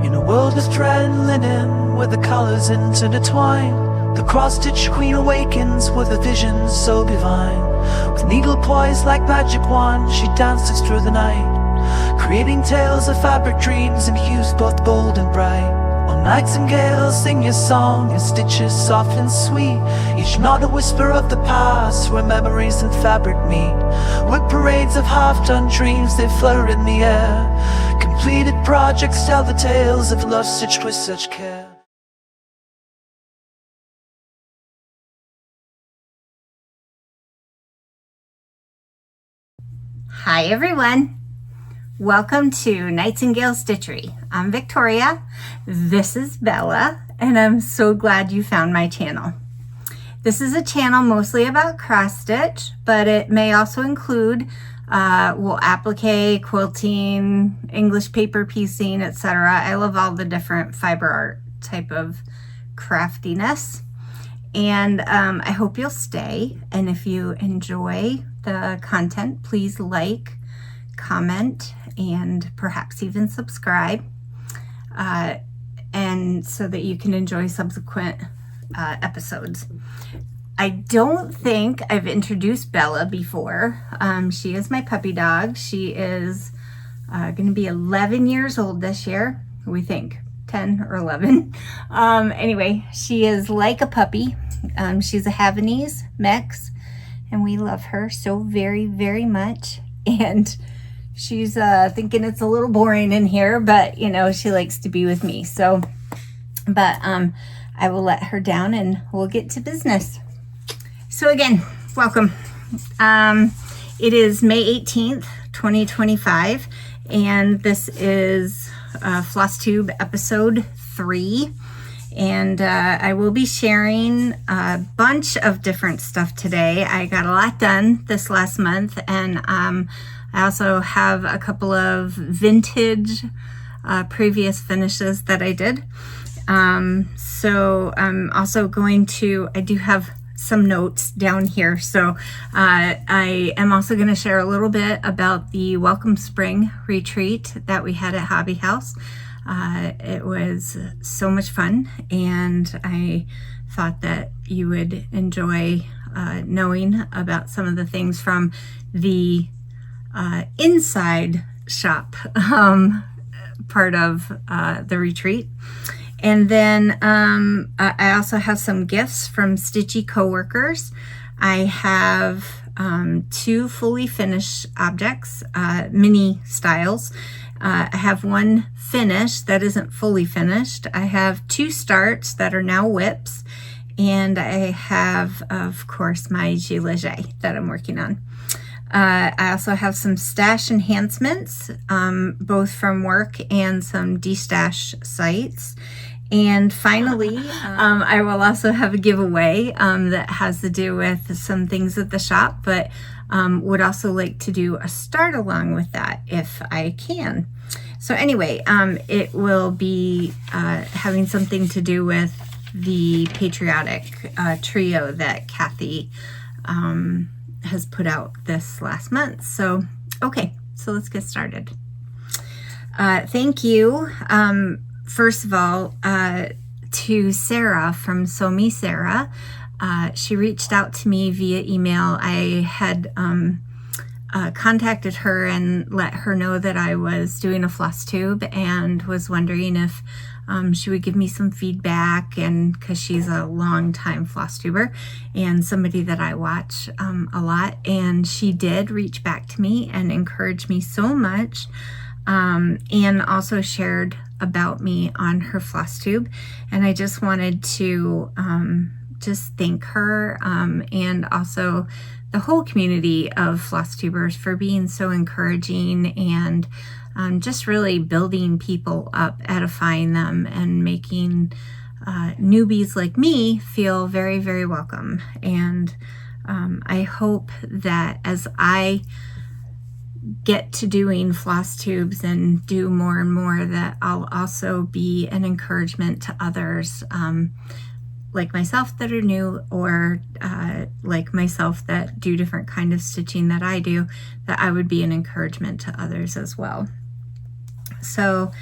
In a world of thread and linen, where the colors intertwine, the cross-stitch queen awakens with a vision so divine. With needle poised like magic wand, she dances through the night, creating tales of fabric dreams in hues both bold and bright. Oh, Neitzingale, sing your song in stitches soft and sweet, each knot a whisper of the past where memories and fabric meet. With parades of half-done dreams, they flutter in the air. Completed projects tell the tales of love stitched with such care. Hi everyone! Welcome to Neitzingale Stitchery. I'm Victoria, this is Bella, and I'm so glad you found my channel. This is a channel mostly about cross stitch, but it may also include wool applique, quilting, English paper piecing, etc. I love all the different fiber art type of craftiness, and I hope you'll stay. And if you enjoy the content, please like, comment, and perhaps even subscribe, and so that you can enjoy subsequent episodes. I don't think I've introduced Bella before. She is my puppy dog. She is going to be 11 years old this year, we think 10 or 11. Anyway, she is like a puppy. She's a Havanese mix, and we love her so very, very much. And she's thinking it's a little boring in here, but you know, she likes to be with me. So, but I will let her down and we'll get to business. So again, welcome. It is May 18th, 2025, and this is Flosstube episode 3. And I will be sharing a bunch of different stuff today. I got a lot done this last month, and I also have a couple of vintage previous finishes that I did. So I'm also going to, I do have some notes down here. So I am also going to share a little bit about the Welcome Spring retreat that we had at Hobby House. It was so much fun, and I thought that you would enjoy knowing about some of the things from the inside shop part of the retreat. And then I also have some gifts from Stitchy coworkers. I have 2 fully finished objects, mini styles. I have one finished that isn't fully finished. I have 2 starts that are now whips, and I have, of course, my gilet that I'm working on. I also have some stash enhancements, both from work and some de-stash sites. And finally, I will also have a giveaway that has to do with some things at the shop, but would also like to do a start along with that if I can. So anyway, it will be having something to do with the patriotic trio that Kathy has put out this last month. So, okay, so let's get started. Thank you, first of all, to Sarah from Sew Me Sarah. She reached out to me via email. I had contacted her and let her know that I was doing a floss tube and was wondering if she would give me some feedback, and because she's a long time floss tuber and somebody that I watch a lot, and she did reach back to me and encourage me so much, and also shared about me on her floss tube. And I just wanted to just thank her and also the whole community of floss tubers for being so encouraging and just really building people up, edifying them, and making newbies like me feel very, very welcome. And I hope that as I get to doing floss tubes and do more and more, that I'll also be an encouragement to others like myself that are new, or like myself that do different kind of stitching that I do, that I would be an encouragement to others as well. So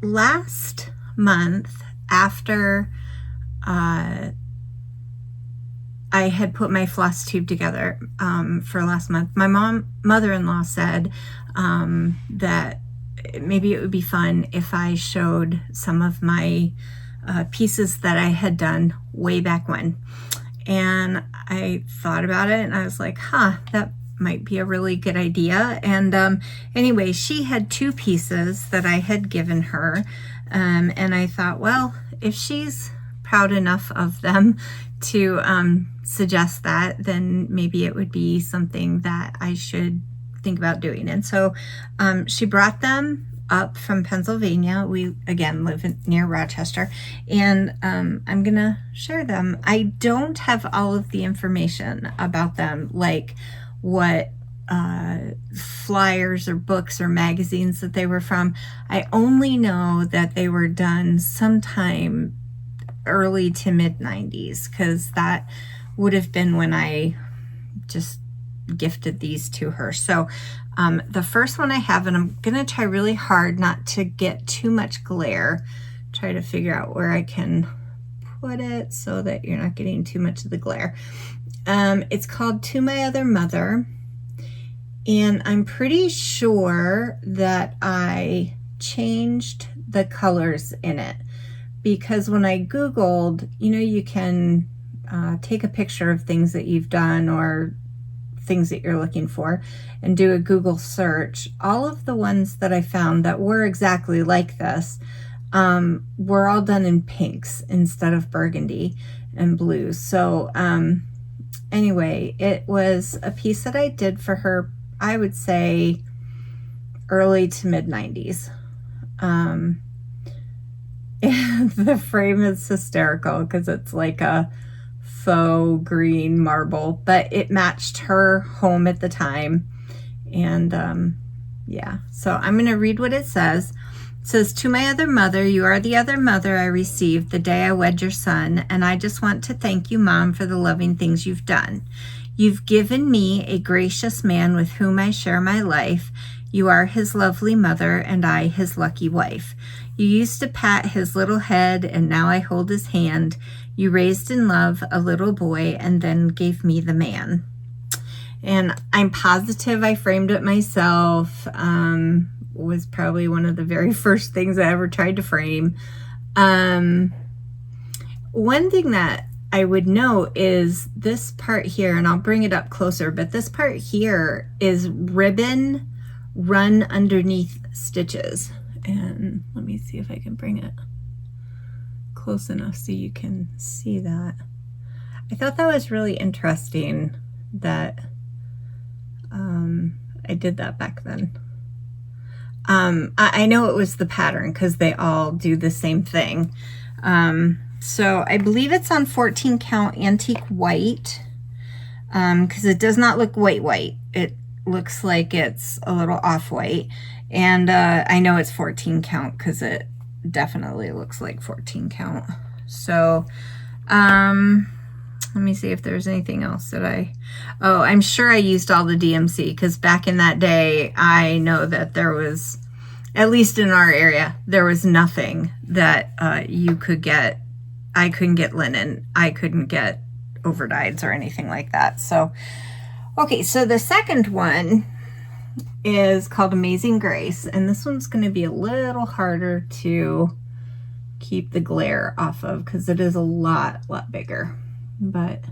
last month, after I had put my floss tube together for last month, my mother-in-law said that maybe it would be fun if I showed some of my pieces that I had done way back when. And I thought about it and I was like, that might be a really good idea. And anyway, she had 2 pieces that I had given her. And I thought, well, if she's proud enough of them to suggest that, then maybe it would be something that I should think about doing. And so she brought them up from Pennsylvania. We again live near Rochester, and I'm gonna share them. I don't have all of the information about them, like what flyers or books or magazines that they were from. I only know that they were done sometime early to mid 90s, because that would have been when I just gifted these to her. So the first one I have, and I'm gonna try really hard not to get too much glare, try to figure out where I can put it so that you're not getting too much of the glare. It's called To My Other Mother, and I'm pretty sure that I changed the colors in it, because when I Googled, you know, you can take a picture of things that you've done or things that you're looking for and do a Google search. All of the ones that I found that were exactly like this were all done in pinks instead of burgundy and blues. So anyway, it was a piece that I did for her, I would say early to mid 90s. And the frame is hysterical because it's like a faux green marble, but it matched her home at the time. And yeah, so I'm going to read what it says. It says, "To my other mother, you are the other mother I received the day I wed your son, and I just want to thank you, Mom, for the loving things you've done. You've given me a gracious man with whom I share my life. You are his lovely mother, and I his lucky wife. You used to pat his little head, and now I hold his hand. You raised in love a little boy, and then gave me the man." And I'm positive I framed it myself. Was probably one of the very first things I ever tried to frame. One thing that I would note is this part here, and I'll bring it up closer, but this part here is ribbon run underneath stitches. And let me see if I can bring it close enough so you can see that. I thought that was really interesting that I did that back then. I know it was the pattern because they all do the same thing. So I believe it's on 14 count antique white, because it does not look white. It looks like it's a little off-white. And I know it's 14 count because it definitely looks like 14 count. So let me see if there's anything else that I'm sure I used all the DMC, because back in that day, I know that there was, at least in our area, there was nothing that you could get. I couldn't get linen. I couldn't get overdyes or anything like that. So, okay, so the second one is called Amazing Grace, and this one's going to be a little harder to keep the glare off of because it is a lot bigger. But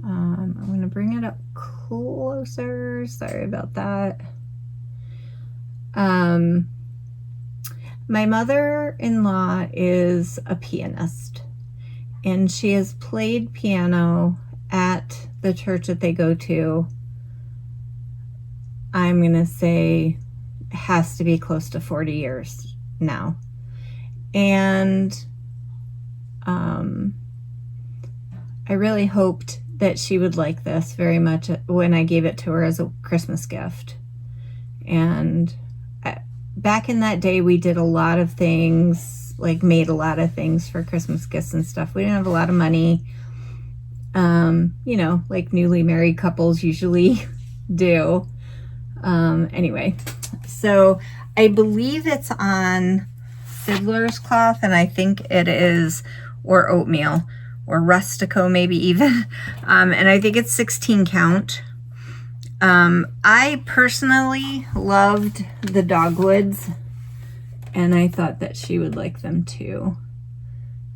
I'm going to bring it up closer. Sorry about that. My mother-in-law is a pianist, and she has played piano at the church that they go to. I'm going to say it has to be close to 40 years now. And I really hoped that she would like this very much when I gave it to her as a Christmas gift. And back in that day, we did a lot of things, like made a lot of things for Christmas gifts and stuff. We didn't have a lot of money, you know, like newly married couples usually do. Anyway, so I believe it's on fiddler's cloth, and I think it is, or oatmeal, or rustico maybe even. And I think it's 16 count. I personally loved the dogwoods, and I thought that she would like them too.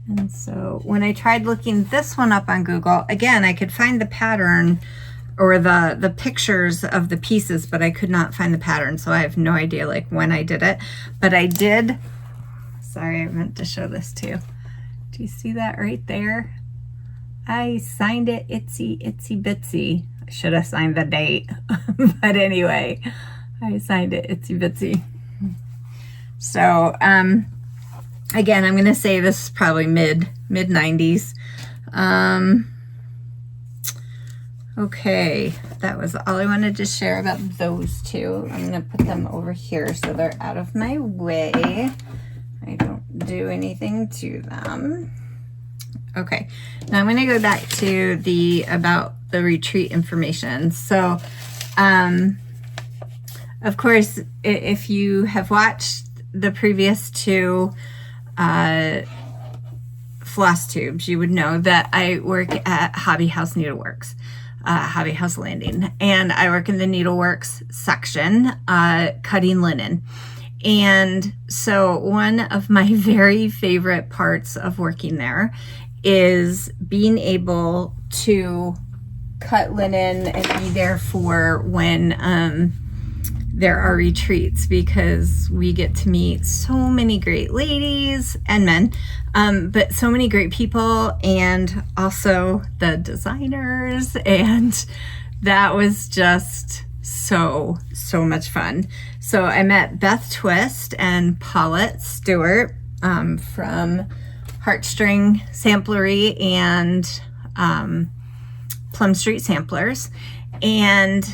And so when I tried looking this one up on Google, again, I could find the pattern or the pictures of the pieces, but I could not find the pattern. So I have no idea like when I did it, but I did. Sorry, I meant to show this too. Do you see that right there? I signed it itsy bitsy. I should have signed the date, but anyway, I signed it itsy bitsy. So, again, I'm going to say this is probably mid 90s. Okay, that was all I wanted to share about those two. I'm going to put them over here so they're out of my way. I don't do anything to them. Okay, now I'm going to go back to the about the retreat information. So, of course, if you have watched the previous two Flosstubes, you would know that I work at Hobby House Needleworks, Hobby House Landing, and I work in the needleworks section, cutting linen. And so one of my very favorite parts of working there is being able to cut linen and be there for when there are retreats, because we get to meet so many great ladies and men, but so many great people, and also the designers, and that was just so much fun. So I met Beth Twist and Paulette Stewart from Heartstring Samplery and Plum Street Samplers, and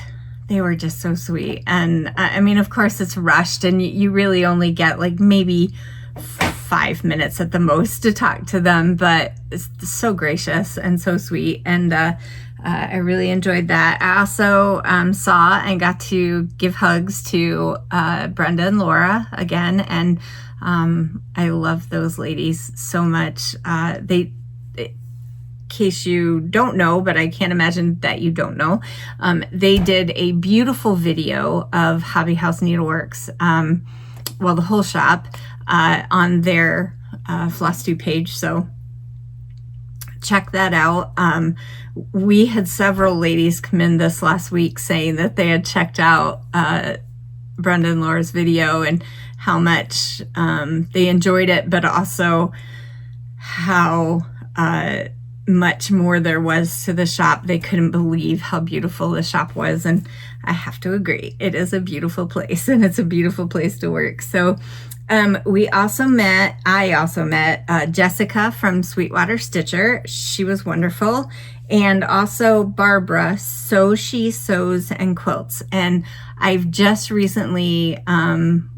they were just so sweet. And I mean, of course it's rushed and you really only get like maybe 5 minutes at the most to talk to them, but it's so gracious and so sweet. And I really enjoyed that. I also saw and got to give hugs to Brenda and Laura again. And I love those ladies so much. In case you don't know, but I can't imagine that you don't know, they did a beautiful video of Hobby House Needleworks, well, the whole shop, on their Flosstube page. So check that out. We had several ladies come in this last week saying that they had checked out Brenda and Laura's video and how much they enjoyed it, but also how much more there was to the shop. They couldn't believe how beautiful the shop was, and I have to agree, it is a beautiful place, and it's a beautiful place to work. So I also met Jessica from Sweetwater Stitcher. She was wonderful. And also Barbara, She Sews and Quilts. And I've just recently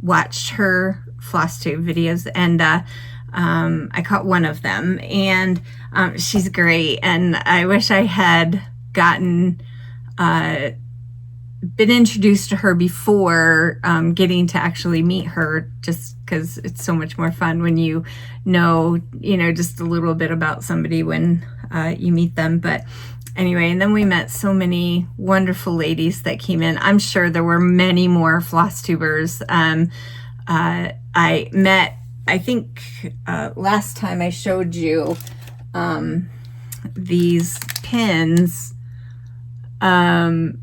watched her Flosstube videos, and I caught one of them, and she's great. And I wish I had been introduced to her before getting to actually meet her, just because it's so much more fun when you know just a little bit about somebody when you meet them. But anyway, and then we met so many wonderful ladies that came in. I'm sure there were many more Flosstubers. I met, I think last time I showed you these pins, and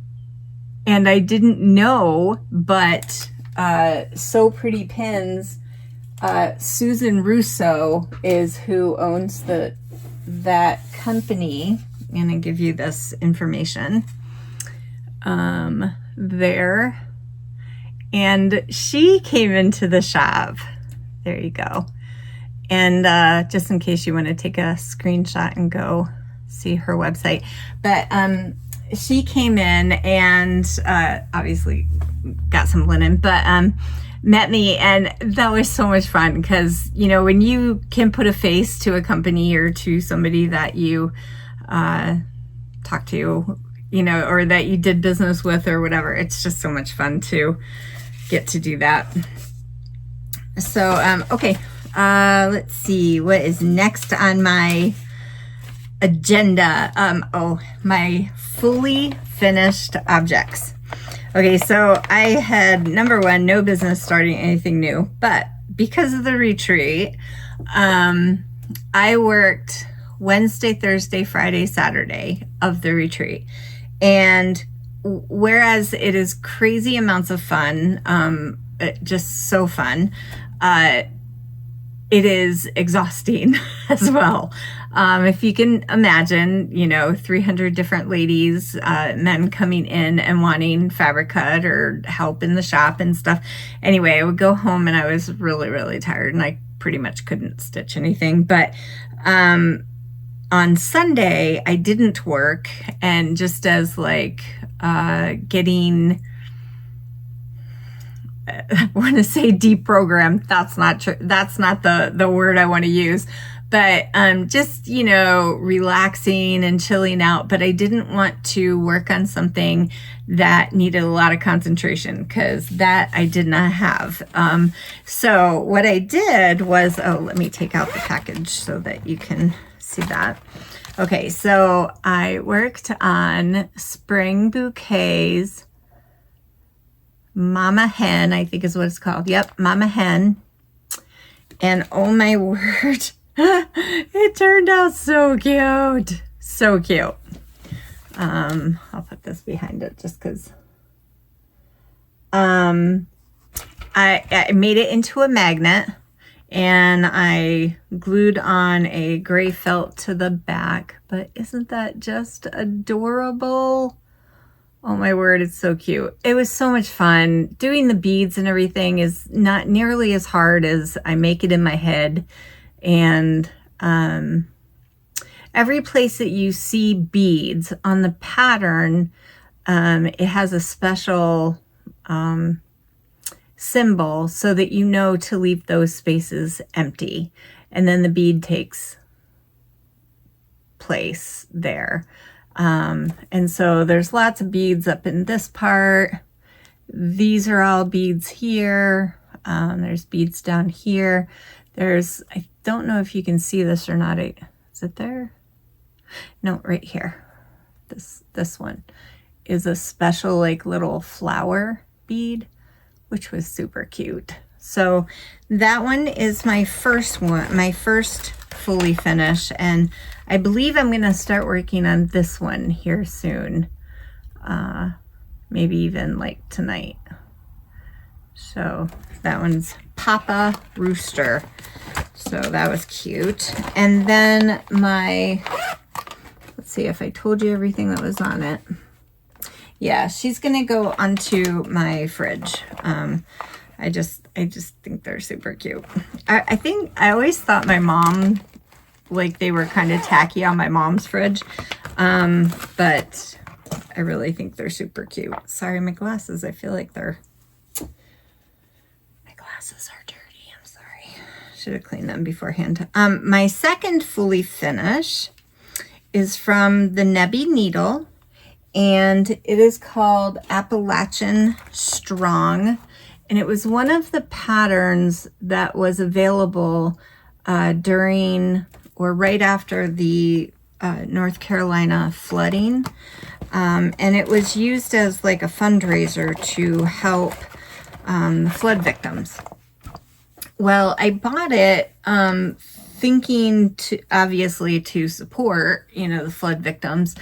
I didn't know, but Sew Pretty Pins, Susan Russo is who owns that company. I'm gonna give you this information there. And she came into the shop. There you go. And just in case you want to take a screenshot and go see her website. But she came in and obviously got some linen, but met me, and that was so much fun, because when you can put a face to a company or to somebody that you talk to, or that you did business with or whatever, it's just so much fun to get to do that. So okay, Let's see what is next on my agenda. My fully finished objects. Okay, so I had, number one, no business starting anything new, but because of the retreat, I worked Wednesday, Thursday, Friday, Saturday of the retreat. And whereas it is crazy amounts of fun, just so fun, it is exhausting as well. If you can imagine, 300 different ladies, men coming in and wanting fabric cut or help in the shop and stuff. Anyway, I would go home and I was really, really tired and I pretty much couldn't stitch anything. But on Sunday, I didn't work, and just as getting, I want to say deprogrammed. That's not true. That's not the word I want to use. But just, relaxing and chilling out. But I didn't want to work on something that needed a lot of concentration, because that I did not have. So what I did was, let me take out the package so that you can see that. Okay, so I worked on Spring Bouquets, Mama Hen, I think is what it's called. Yep, Mama Hen. And oh my word, it turned out so cute. So cute. I'll put this behind it just because I made it into a magnet, and I glued on a gray felt to the back. But isn't that just adorable? Oh my word, it's so cute. It was so much fun. Doing the beads and everything is not nearly as hard as I make it in my head. And every place that you see beads on the pattern, it has a special symbol so that you know to leave those spaces empty. And then the bead takes place there. And so there's lots of beads up in this part. These are all beads here. There's beads down here. I don't know if you can see this or not. Is it there? No, right here. This one is a special little flower bead, which was super cute. So that one is my first fully finished, and I believe I'm going to start working on this one here soon. Maybe even tonight. So that one's Papa Rooster. So that was cute. And then let's see if I told you everything that was on it. Yeah, she's going to go onto my fridge. I just think they're super cute. I think I always thought my mom, they were kind of tacky on my mom's fridge. But I really think they're super cute. Sorry, my glasses, I feel like my glasses are dirty. I'm sorry. Should have cleaned them beforehand. My second fully finish is from the Nebby Needle, and it is called Appalachian Strong. And it was one of the patterns that was available during or right after the North Carolina flooding. And it was used as a fundraiser to help flood victims. Well, I bought it thinking obviously to support, the flood victims.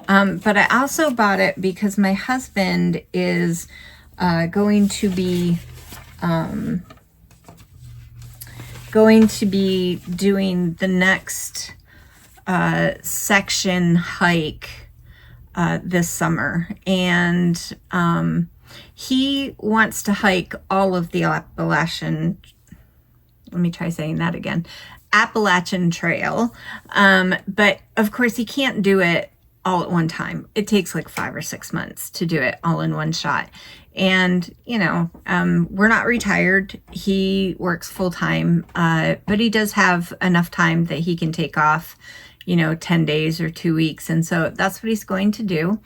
But I also bought it because my husband is going to be doing the next section hike this summer, and he wants to hike all of the Appalachian. Let me try saying that again. Appalachian Trail, but of course he can't do it all at one time. It takes 5 or 6 months to do it all in one shot. And, we're not retired. He works full time, but he does have enough time that he can take off, 10 days or 2 weeks. And so that's what he's going to do.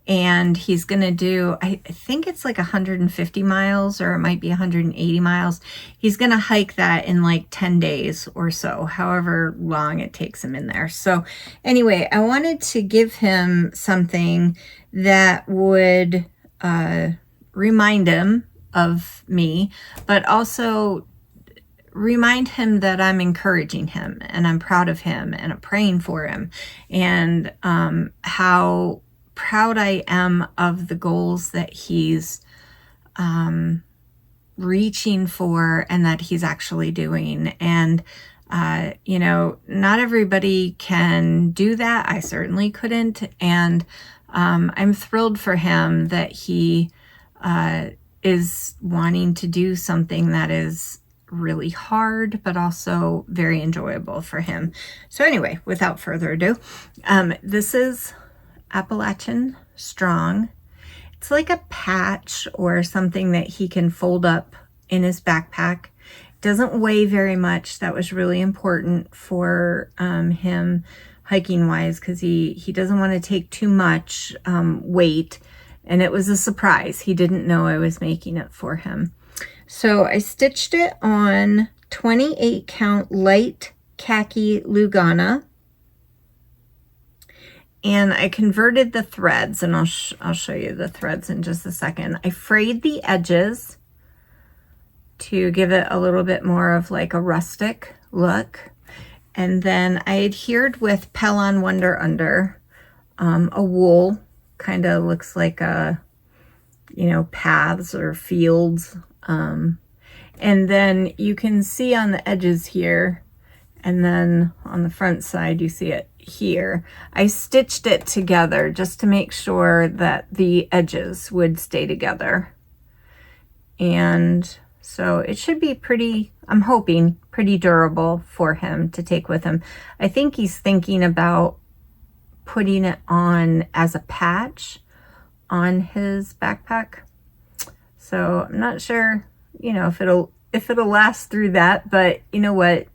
and he's going to do, I think it's like 150 miles, or it might be 180 miles. He's going to hike that in like 10 days or so, however long it takes him in there. So anyway, I wanted to give him something that would remind him of me, but also remind him that I'm encouraging him and I'm proud of him and I'm praying for him, and how proud I am of the goals that he's reaching for and that he's actually doing. And you know, not everybody can do that. I certainly couldn't. And I'm thrilled for him that he is wanting to do something that is really hard, but also very enjoyable for him. So anyway, without further ado, this is Appalachian Strong. It's like a patch or something that he can fold up in his backpack. It doesn't weigh very much. That was really important for him hiking wise, because he doesn't want to take too much weight, and it was a surprise. He didn't know I was making it for him. So I stitched it on 28 count light khaki Lugana, and I converted the threads, and I'll show you the threads in just a second. I frayed the edges to give it a little bit more of like a rustic look, and then I adhered with Pellon Wonder Under, a wool, kind of looks like a, you know, paths or fields. And then you can see on the edges here, and then on the front side you see it here. I stitched it together just to make sure that the edges would stay together. And so it should be pretty, I'm hoping, pretty durable for him to take with him. I think he's thinking about putting it on as a patch on his backpack. So I'm not sure, you know, if it'll last through that, but you know what?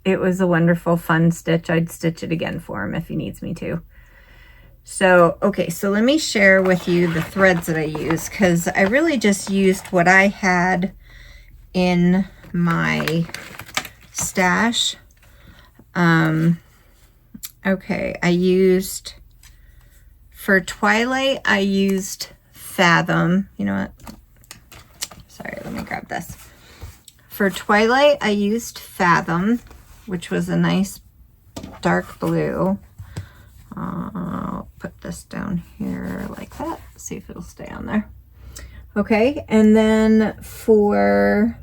It was a wonderful, fun stitch. I'd stitch it again for him if he needs me to. So, okay, so let me share with you the threads that I used, because I really just used what I had in my stash. Okay, I used, for Twilight, I used Fathom. You know what? Sorry, let me grab this. For Twilight, I used Fathom, which was a nice dark blue. I'll put this down here like that. See if it'll stay on there. Okay, and then for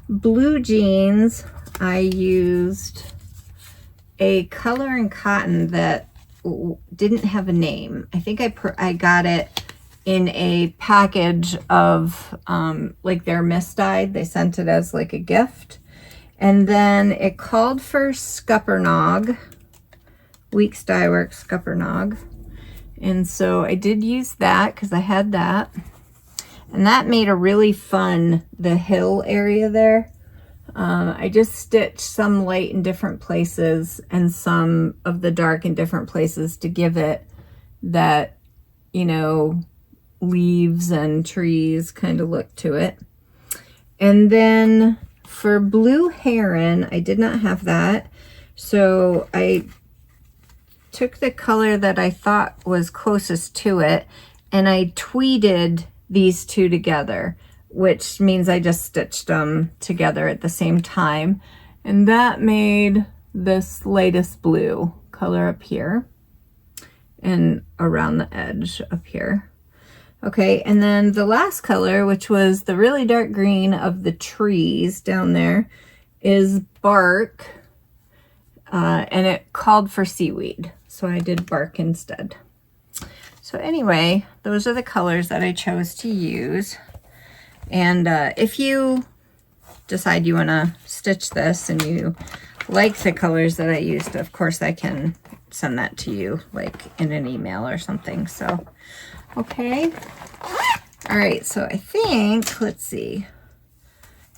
Blue Jeans, I used a color and cotton that didn't have a name. I think I got it in a package of like their misdyed. They sent it as like a gift, and then it called for Scuppernog, Weeks Dye Works Scuppernog, and so I did use that because I had that, and that made a really fun, the hill area there. I just stitched some light in different places and some of the dark in different places to give it that, you know, leaves and trees kind of look to it. And then for Blue Heron, I did not have that, so I took the color that I thought was closest to it, and I tweeded these two together, which means I just stitched them together at the same time, and that made this latest blue color up here and around the edge up here. Okay, and then the last color, which was the really dark green of the trees down there, is Bark, and it called for Seaweed, so I did Bark instead. So anyway, those are the colors that I chose to use. And if you decide you want to stitch this and you like the colors that I used, of course I can send that to you like in an email or something. So, okay. All right, so I think, let's see.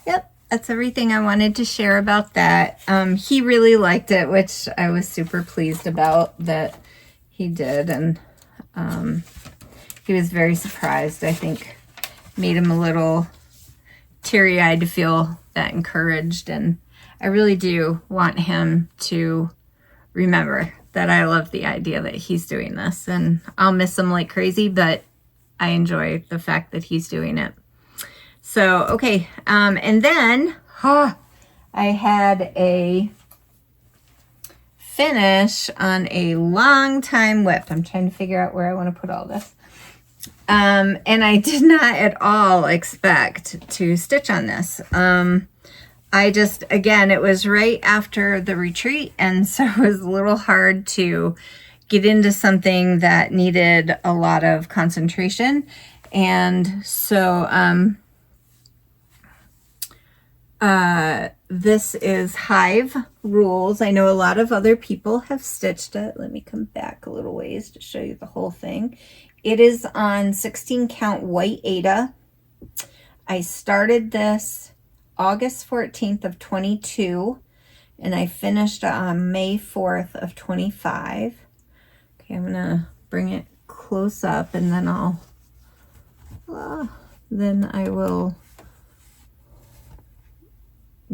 Yep, that's everything I wanted to share about that. He really liked it, which I was super pleased about that he did. And He was very surprised. I think made him a little teary-eyed to feel that encouraged, and I really do want him to remember that I love the idea that he's doing this, and I'll miss him like crazy, but I enjoy the fact that he's doing it. So, okay, and then I had a finish on a long time whip. I'm trying to figure out where I want to put all this. And I did not at all expect to stitch on this. I just, again, it was right after the retreat, and so it was a little hard to get into something that needed a lot of concentration. And so this is Hive Rules. I know a lot of other people have stitched it. Let me come back a little ways to show you the whole thing. It is on 16 count white Aida. I started this August 14th of 22, and I finished on May 4th of 25. Okay, I'm gonna bring it close up, and then I will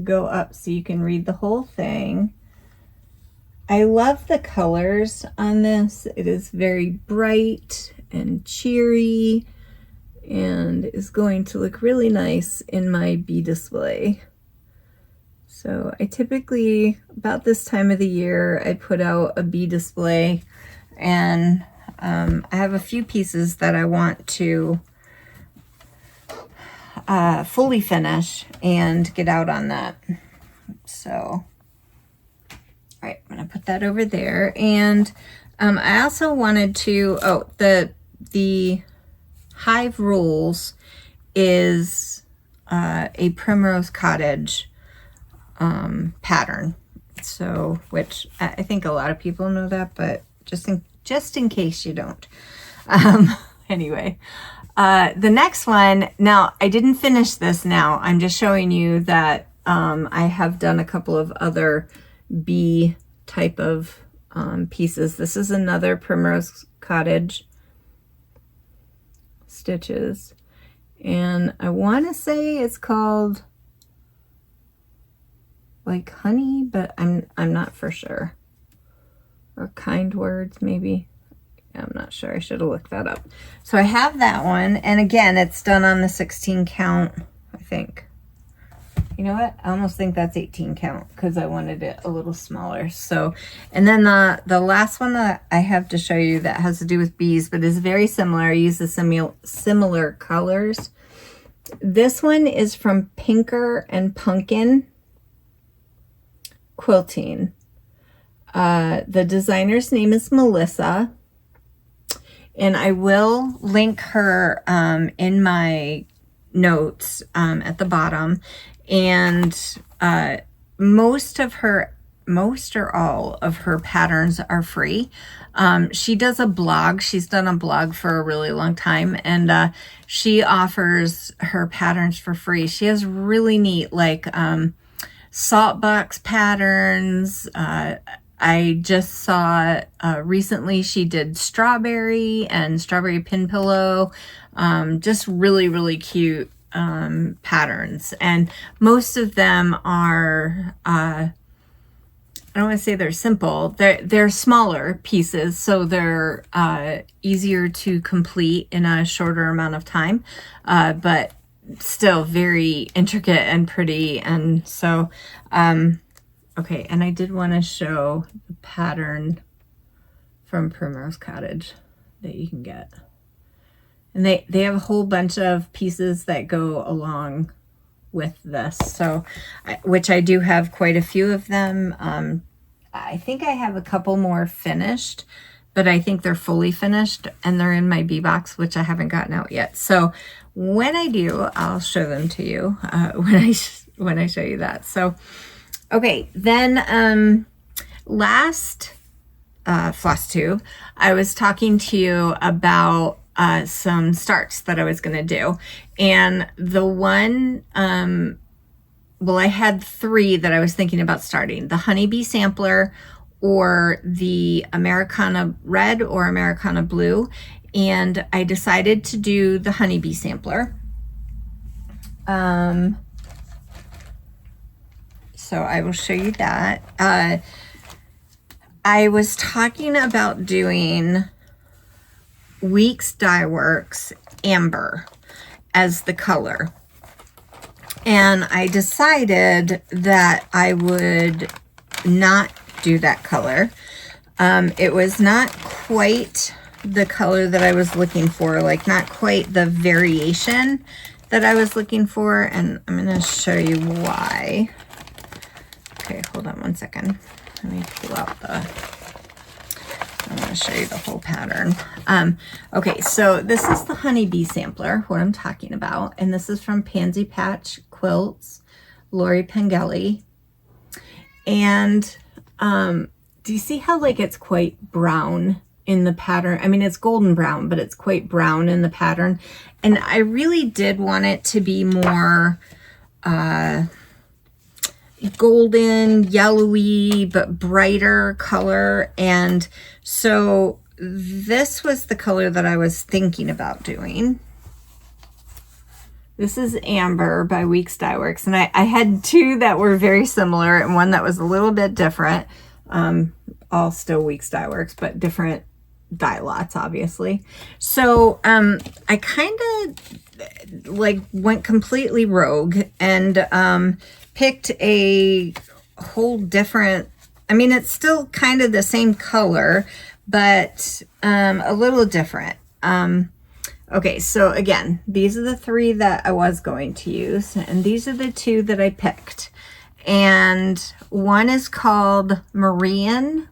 go up so you can read the whole thing. I love the colors on this. It is very bright and cheery, and is going to look really nice in my bee display. So I typically, about this time of the year, I put out a bee display, and I have a few pieces that I want to fully finish and get out on that. So, all right, I'm gonna put that over there. And I also wanted to, the Hive Rules is a Primrose Cottage pattern. So, which I think a lot of people know that, but just in case you don't. Anyway, the next one, now I didn't finish this now. I'm just showing you that I have done a couple of other bee type of pieces. This is another Primrose Cottage stitches, and I want to say it's called like Honey, but I'm not for sure, or Kind Words maybe. I'm not sure. I should have looked that up. So I have that one, and again, it's done on the 16 count, I think. You know what? I almost think that's 18 count because I wanted it a little smaller. So, and then the last one that I have to show you that has to do with bees, but is very similar. I use the similar colors. This one is from Pinker and Punkin Quilting. The designer's name is Melisa, and I will link her in my notes at the bottom. And most or all of her patterns are free. She does a blog. She's done a blog for a really long time, and she offers her patterns for free. She has really neat, like, salt box patterns. I just saw recently she did strawberry and strawberry pin pillow. Just really, really cute patterns, and most of them are I don't want to say they're simple. They're smaller pieces, so they're easier to complete in a shorter amount of time, but still very intricate and pretty. And so okay, and I did want to show the pattern from Primrose Cottage that you can get. And they have a whole bunch of pieces that go along with this. So, which I do have quite a few of them. I think I have a couple more finished, but I think they're fully finished and they're in my bee box, which I haven't gotten out yet. So when I do, I'll show them to you when I show you that. So, okay, then last floss tube, I was talking to you about some starts that I was going to do. And the one, well, I had three that I was thinking about starting. The Honeybee Sampler, or the Americana red or Americana blue, and I decided to do the honeybee sampler. So I will show you that. I was talking about doing Weeks Dye Works Amber as the color, and I decided that I would not do that color. It was not quite the color that I was looking for, like not quite the variation that I was looking for, and I'm going to show you why. Okay, hold on one second. Let me pull out the, I'm going to show you the whole pattern. Okay, so this is the honeybee sampler, what I'm talking about, and this is from Pansy Patch Quilts, Lori Pengelly. And do you see how like it's quite brown in the pattern? I mean, it's golden brown, but it's quite brown in the pattern. And I really did want it to be more golden, yellowy, but brighter color. And so this was the color that I was thinking about doing. This is Amber by Weeks Dye Works, and I had two that were very similar and one that was a little bit different. All still Weeks Dye Works, but different dye lots, obviously. So I kind of like went completely rogue and picked a whole different, I mean, it's still kind of the same color, but a little different. Okay, so again, these are the three that I was going to use, and these are the two that I picked. And one is called Marian.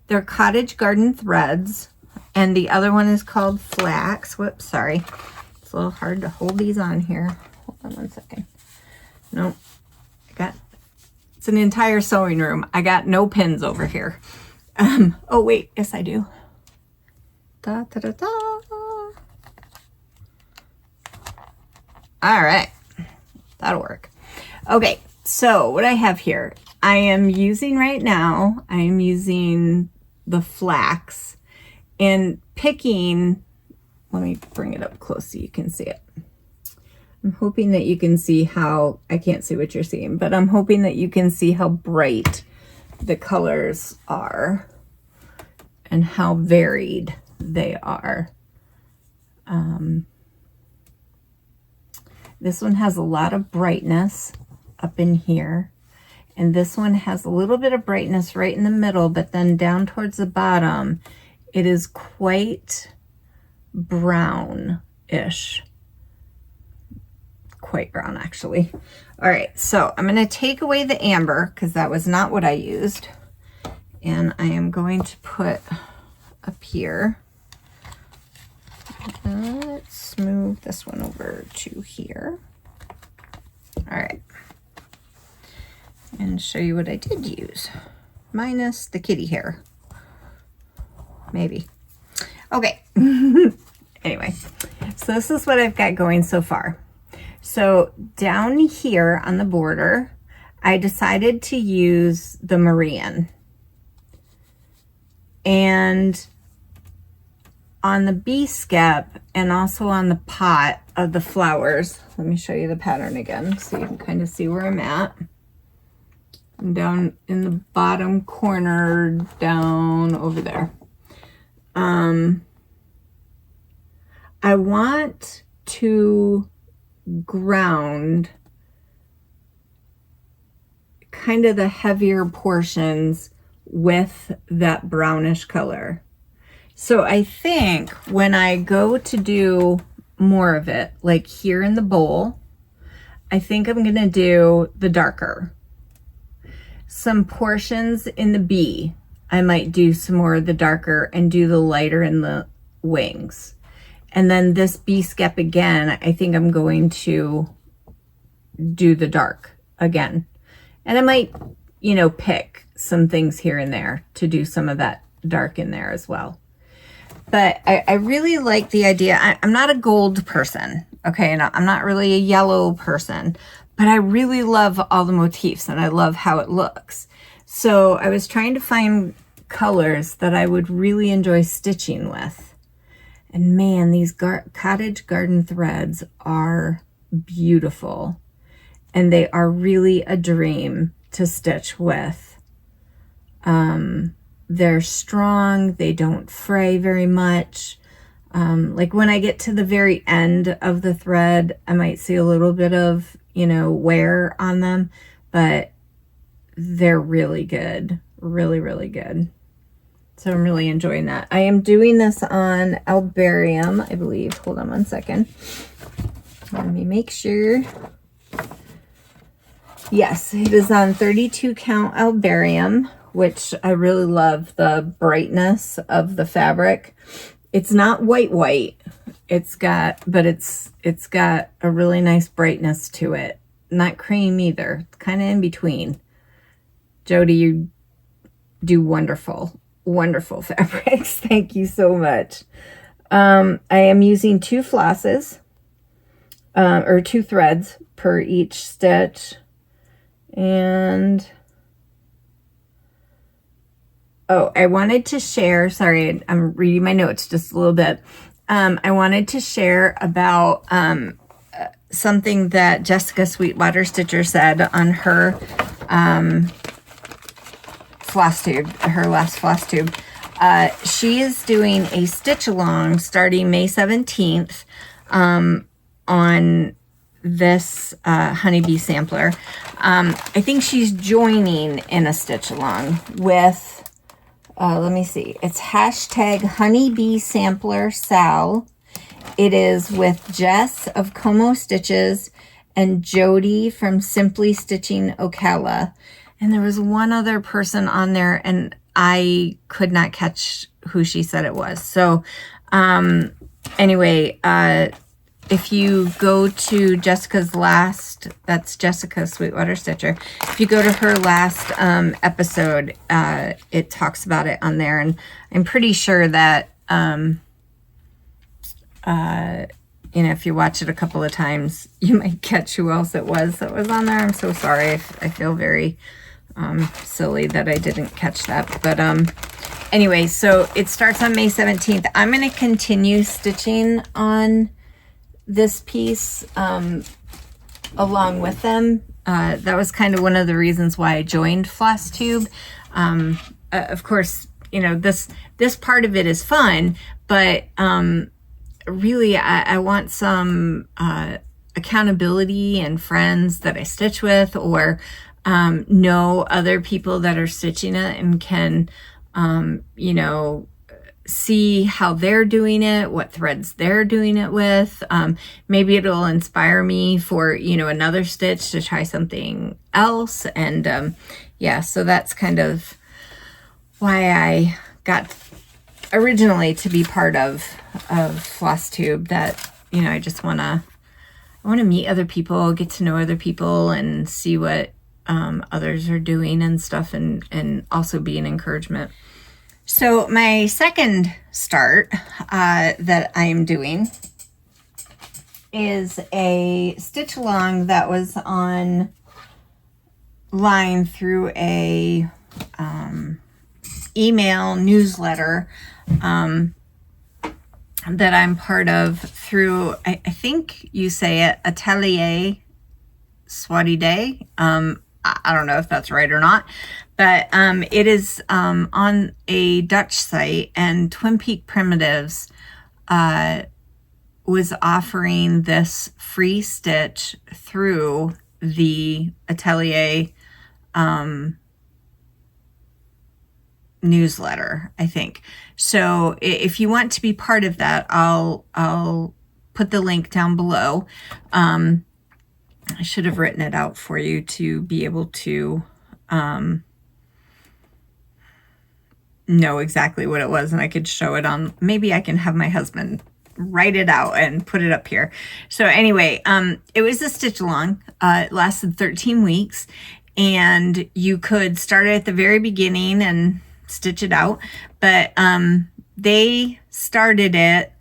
They're Cottage Garden Threads. And the other one is called Flax. Whoops, sorry. It's a little hard to hold these on here. Hold on one second. Nope. It's an entire sewing room. I got no pins over here. Oh, wait. Yes, I do. Da, da, da, da. All right, that'll work. Okay, so what I have here, I am using right now, I am using the flax and picking, let me bring it up close so you can see it. I'm hoping that you can see how, I can't see what you're seeing, but I'm hoping that you can see how bright the colors are and how varied they are. This one has a lot of brightness up in here. And this one has a little bit of brightness right in the middle, but then down towards the bottom, it is quite brown-ish. Quite brown, actually. All right, so I'm going to take away the amber because that was not what I used. And I am going to put up here. Let's move this one over to here. All right. And show you what I did use. Minus the kitty hair. Maybe. Okay. Anyway, so this is what I've got going so far. So down here on the border, I decided to use the Marian. And on the bee skep and also on the pot of the flowers, let me show you the pattern again so you can kind of see where I'm at. I'm down in the bottom corner, down over there. I want to ground kind of the heavier portions with that brownish color. So I think when I go to do more of it, like here in the bowl, I think I'm going to do the darker. Some portions in the bee, I might do some more of the darker and do the lighter in the wings. And then this bee skep again, I think I'm going to do the dark again. And I might, you know, pick some things here and there to do some of that dark in there as well. But I really like the idea. I'm not a gold person, okay? And I'm not really a yellow person, but I really love all the motifs and I love how it looks. So I was trying to find colors that I would really enjoy stitching with. And man, these cottage garden threads are beautiful, and they are really a dream to stitch with. They're strong, they don't fray very much. Like when I get to the very end of the thread, I might see a little bit of, wear on them, but they're really good. Really, really good. So I'm really enjoying that. I am doing this on Albarium, I believe. Hold on one second. Let me make sure. Yes, it is on 32 count Albarium, which I really love the brightness of the fabric. It's not white. It's got a really nice brightness to it. Not cream either. It's kind of in between. Jody, you do wonderful fabrics. Thank you so much. I am using 2 flosses, or 2 threads per each stitch. And I wanted to share, sorry, I'm reading my notes just a little bit. I wanted to share about something that Jessica Sweetwater Stitcher said on her floss tube, her last floss tube. She is doing a stitch along starting May 17th on this honeybee sampler. I think she's joining in a stitch along with, let me see, it's hashtag honeybee sampler Sal. It is with Jess of Como Stitches and Jody from Simply Stitching Ocala. And there was one other person on there, and I could not catch who she said it was. So anyway, if you go to Jessica's last, that's Jessica Sweetwater Stitcher. If you go to her last episode, it talks about it on there. And I'm pretty sure that, if you watch it a couple of times, you might catch who else it was that was on there. I'm so sorry. I feel very silly that I didn't catch that. But anyway, so it starts on May 17th. I'm going to continue stitching on this piece along with them. That was kind of one of the reasons why I joined Flosstube. Of course, this part of it is fun, but really I want some accountability and friends that I stitch with, or know other people that are stitching it and can see how they're doing it, what threads they're doing it with. Maybe it'll inspire me for, another stitch to try something else. And yeah, so that's kind of why I got originally to be part of Flosstube, that, I just want to meet other people, get to know other people, and see what others are doing and stuff, and also be an encouragement. So my second start that I'm doing is a stitch along that was on line through a email newsletter that I'm part of through, I think you say it, Atelier Swati Day. I don't know if that's right or not, but it is on a Dutch site, and Twin Peak Primitives was offering this free stitch through the Atelier newsletter, I think. So if you want to be part of that, I'll put the link down below. I should have written it out for you to be able to know exactly what it was, and I could show it on, maybe I can have my husband write it out and put it up here. So anyway, it was a stitch along. It lasted 13 weeks, and you could start it at the very beginning and stitch it out, but they started it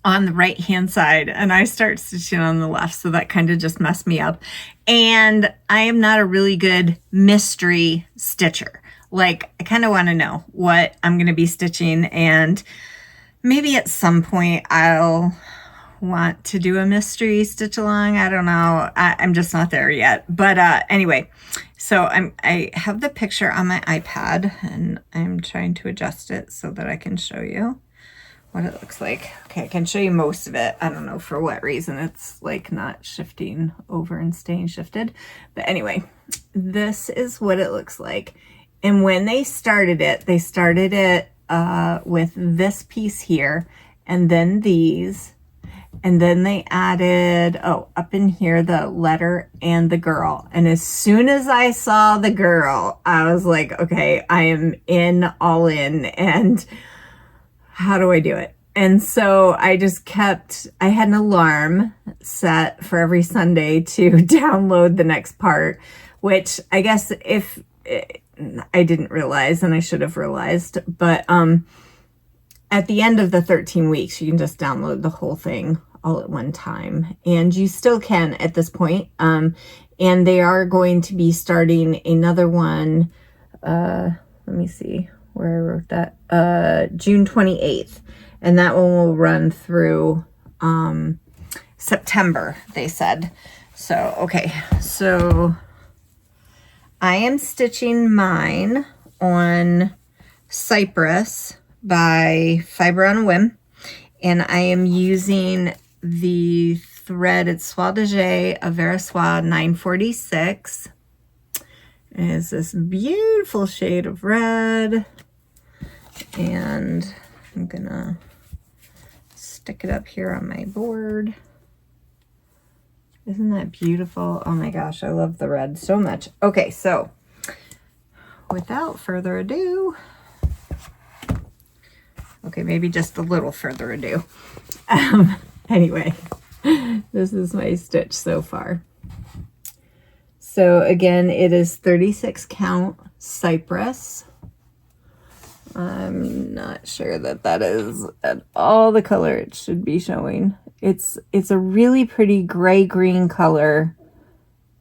on the right hand side, and I start stitching on the left, so that kind of just messed me up. And I am not a really good mystery stitcher. Like, I kind of want to know what I'm going to be stitching, and maybe at some point I'll want to do a mystery stitch along. I don't know. I'm just not there yet. But anyway, so I have the picture on my iPad, and I'm trying to adjust it so that I can show you what it looks like. Okay, I can show you most of it. I don't know for what reason it's like not shifting over and staying shifted. But anyway, this is what it looks like. And when they started it with this piece here, and then these, and then they added, oh, up in here, the letter and the girl. And as soon as I saw the girl, I was like, okay, I am all in, and how do I do it? And so I just I had an alarm set for every Sunday to download the next part, which I guess I didn't realize, and I should have realized, but at the end of the 13 weeks, you can just download the whole thing all at one time, and you still can at this point. And they are going to be starting another one. Let me see where I wrote that. June 28th, and that one will run through September, they said. So, okay, so I am stitching mine on Cypress by Fiber on a Whim, and I am using the thread. It's Soie de J Avera Soie 946. It is this beautiful shade of red, and I'm gonna stick it up here on my board. Isn't that beautiful? Oh my gosh, I love the red so much. Okay, so without further ado, okay, maybe just a little further ado. Anyway, this is my stitch so far. So again, it is 36 count Cypress. I'm not sure that is at all the color it should be showing. It's a really pretty gray-green color,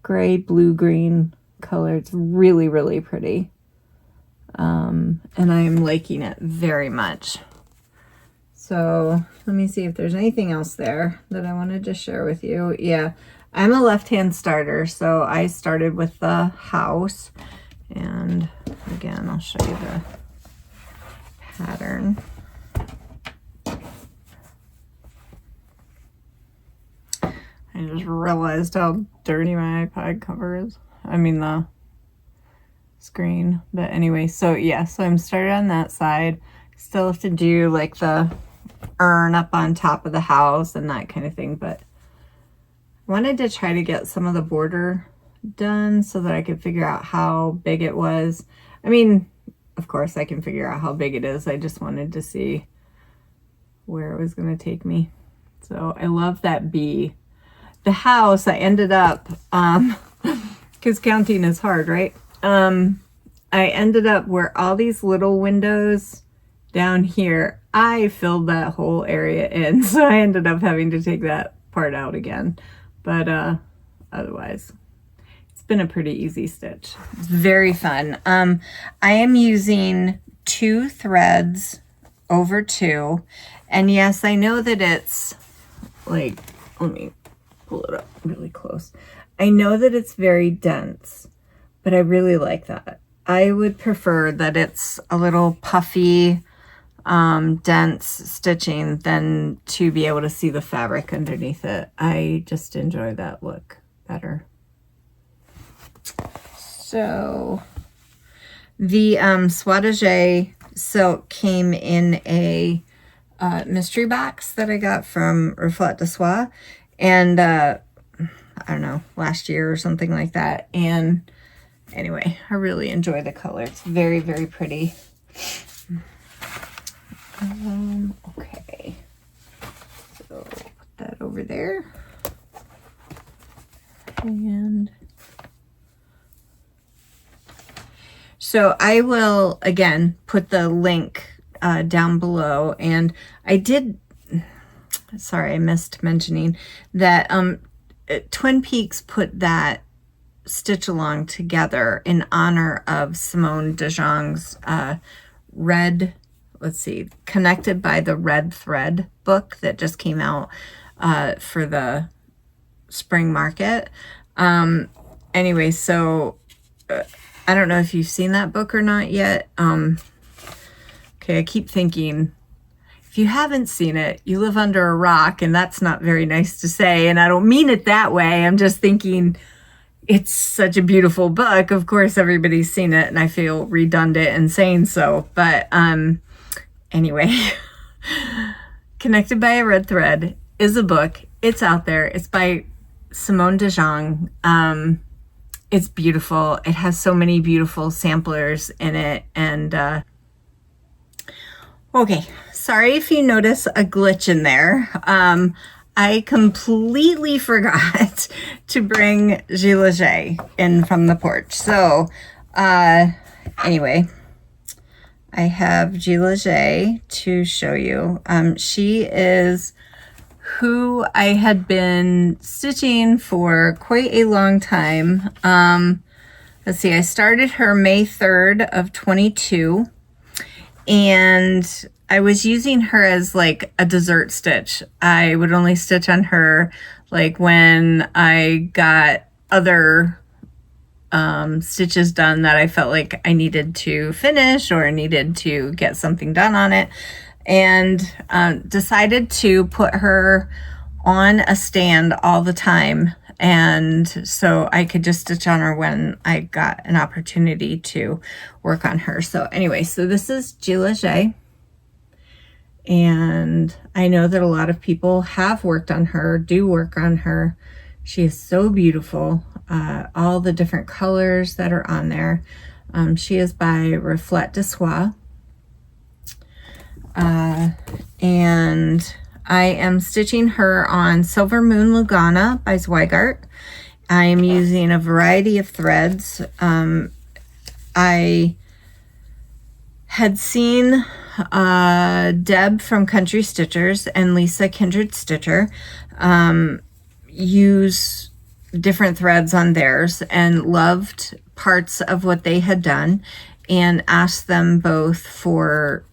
gray-blue-green color. It's really, really pretty. And I am liking it very much. So let me see if there's anything else there that I wanted to share with you. Yeah, I'm a left-hand starter, so I started with the house. And again, I'll show you the pattern. I just realized how dirty my iPad cover is. I mean the screen. But anyway, so yeah, so I'm started on that side. Still have to do like the urn up on top of the house and that kind of thing, but I wanted to try to get some of the border done so that I could figure out how big it was. I mean, of course I can figure out how big it is. I just wanted to see where it was going to take me. So I love that bee. The house, I ended up, because counting is hard, right? I ended up where all these little windows down here, I filled that whole area in. So I ended up having to take that part out again. But otherwise, it's been a pretty easy stitch. It's very fun. I am using 2 threads over 2. And yes, I know that it's like, let me pull it up really close. I know that it's very dense, but I really like that. I would prefer that it's a little puffy, dense stitching than to be able to see the fabric underneath it. I just enjoy that look better. So the Soie de J silk came in a mystery box that I got from Reflet de Soie, and I don't know, last year or something like that. And anyway, I really enjoy the color. It's very, very pretty. Okay, so put that over there, and so I will again put the link down below. And I did, sorry, I missed mentioning that Twin Peaks put that stitch along together in honor of Simone de Jong's red, let's see, Connected by the Red Thread book that just came out for the spring market. Anyway, so I don't know if you've seen that book or not yet. Okay, I keep thinking, if you haven't seen it, you live under a rock, and that's not very nice to say, and I don't mean it that way. I'm just thinking it's such a beautiful book. Of course, everybody's seen it, and I feel redundant in saying so. But anyway, Connected by a Red Thread is a book. It's out there. It's by Simone de Jong. It's beautiful. It has so many beautiful samplers in it. And okay, sorry if you notice a glitch in there. I completely forgot to bring Gilles in from the porch. So anyway, I have Gilles to show you. She is who I had been stitching for quite a long time. Let's see, I started her May 3rd of 22, and I was using her as like a dessert stitch. I would only stitch on her like when I got other stitches done that I felt like I needed to finish or needed to get something done on it, and decided to put her on a stand all the time, and so I could just stitch on her when I got an opportunity to work on her. So anyway, so this is Gilles, and I know that a lot of people have worked on her, do work on her. She is so beautiful. All the different colors that are on there. She is by Reflet de Soie. And I am stitching her on Silver Moon Lugana by Zweigart. I am using a variety of threads. I had seen Deb from Country Stitchers and Lisa Kindred Stitcher use different threads on theirs and loved parts of what they had done, and asked them both for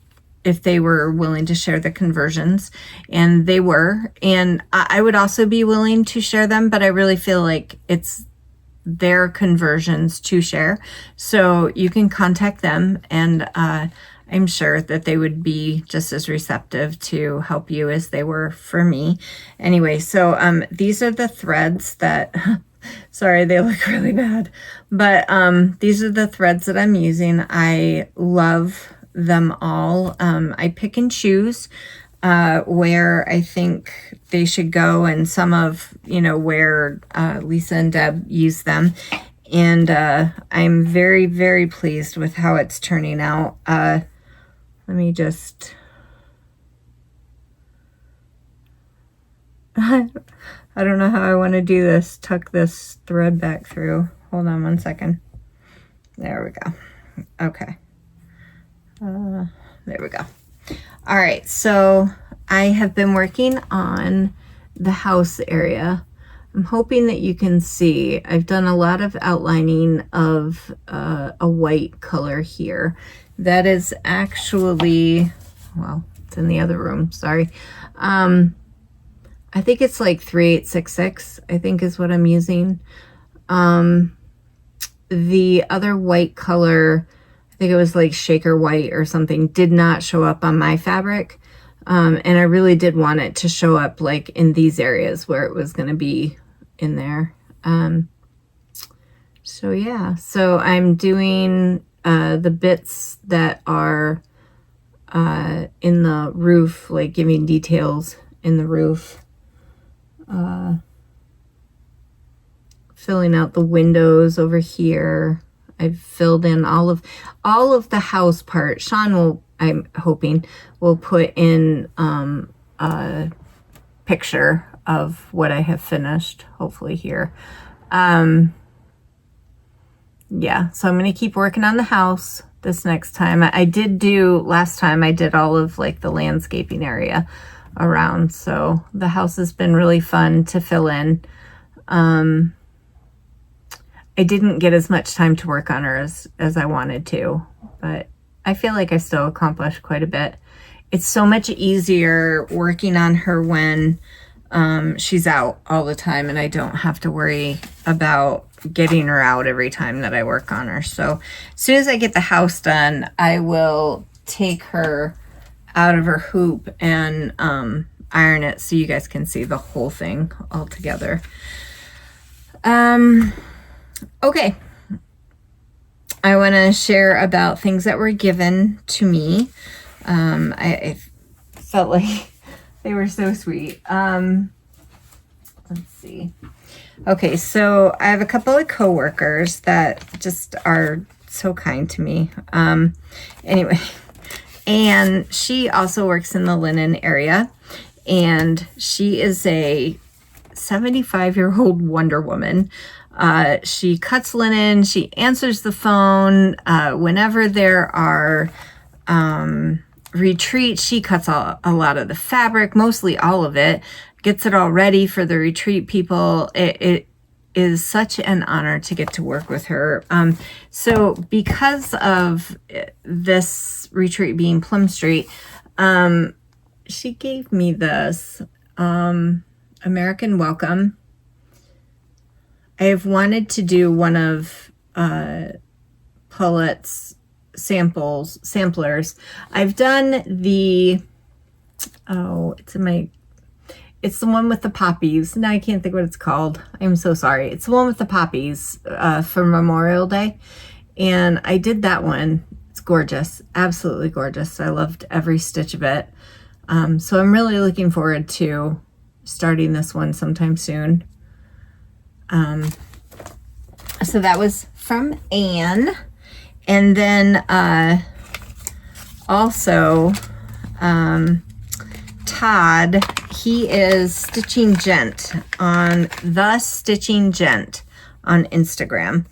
if they were willing to share the conversions, and they were. And I would also be willing to share them, but I really feel like it's their conversions to share. So you can contact them, and I'm sure that they would be just as receptive to help you as they were for me. Anyway, so these are the threads that, sorry, they look really bad, but these are the threads that I'm using. I love them all. I pick and choose where I think they should go, and some of, where Lisa and Deb use them. And I'm very, very pleased with how it's turning out. Let me just, I don't know how I want to do this. Tuck this thread back through. Hold on one second. There we go. Okay. There we go. All right. So I have been working on the house area. I'm hoping that you can see I've done a lot of outlining of a white color here. That is actually, well, it's in the other room, sorry. I think it's like 3866, I think is what I'm using. The other white color, I think it was like shaker white or something, did not show up on my fabric. And I really did want it to show up like in these areas where it was going to be in there. So yeah, so I'm doing the bits that are in the roof, like giving details in the roof, filling out the windows over here. I've filled in all of the house part. Sean will, I'm hoping, will put in a picture of what I have finished, hopefully here. Yeah, so I'm going to keep working on the house this next time. I did do, last time I did all of like the landscaping area around. So the house has been really fun to fill in. I I didn't get as much time to work on her as I wanted to, but I feel like I still accomplished quite a bit. It's so much easier working on her when she's out all the time and I don't have to worry about getting her out every time that I work on her. So as soon as I get the house done, I will take her out of her hoop and iron it so you guys can see the whole thing all together. Okay. I want to share about things that were given to me. I felt like they were so sweet. Let's see. Okay, so I have a couple of coworkers that just are so kind to me. Anyway, and she also works in the linen area, and she is a 75-year-old Wonder Woman. She cuts linen, she answers the phone, whenever there are retreats, she cuts a lot of the fabric, mostly all of it, gets it all ready for the retreat people. It is such an honor to get to work with her. So because of this retreat being Plum Street, she gave me this American Welcome. I have wanted to do one of Paulette's samplers. I've done the, it's the one with the poppies. Now I can't think what it's called. I'm so sorry. It's the one with the poppies for Memorial Day. And I did that one. It's gorgeous. Absolutely gorgeous. I loved every stitch of it. So I'm really looking forward to starting this one sometime soon. So that was from Anne. And then also Todd, he is Stitching Gent on The Stitching Gent on Instagram.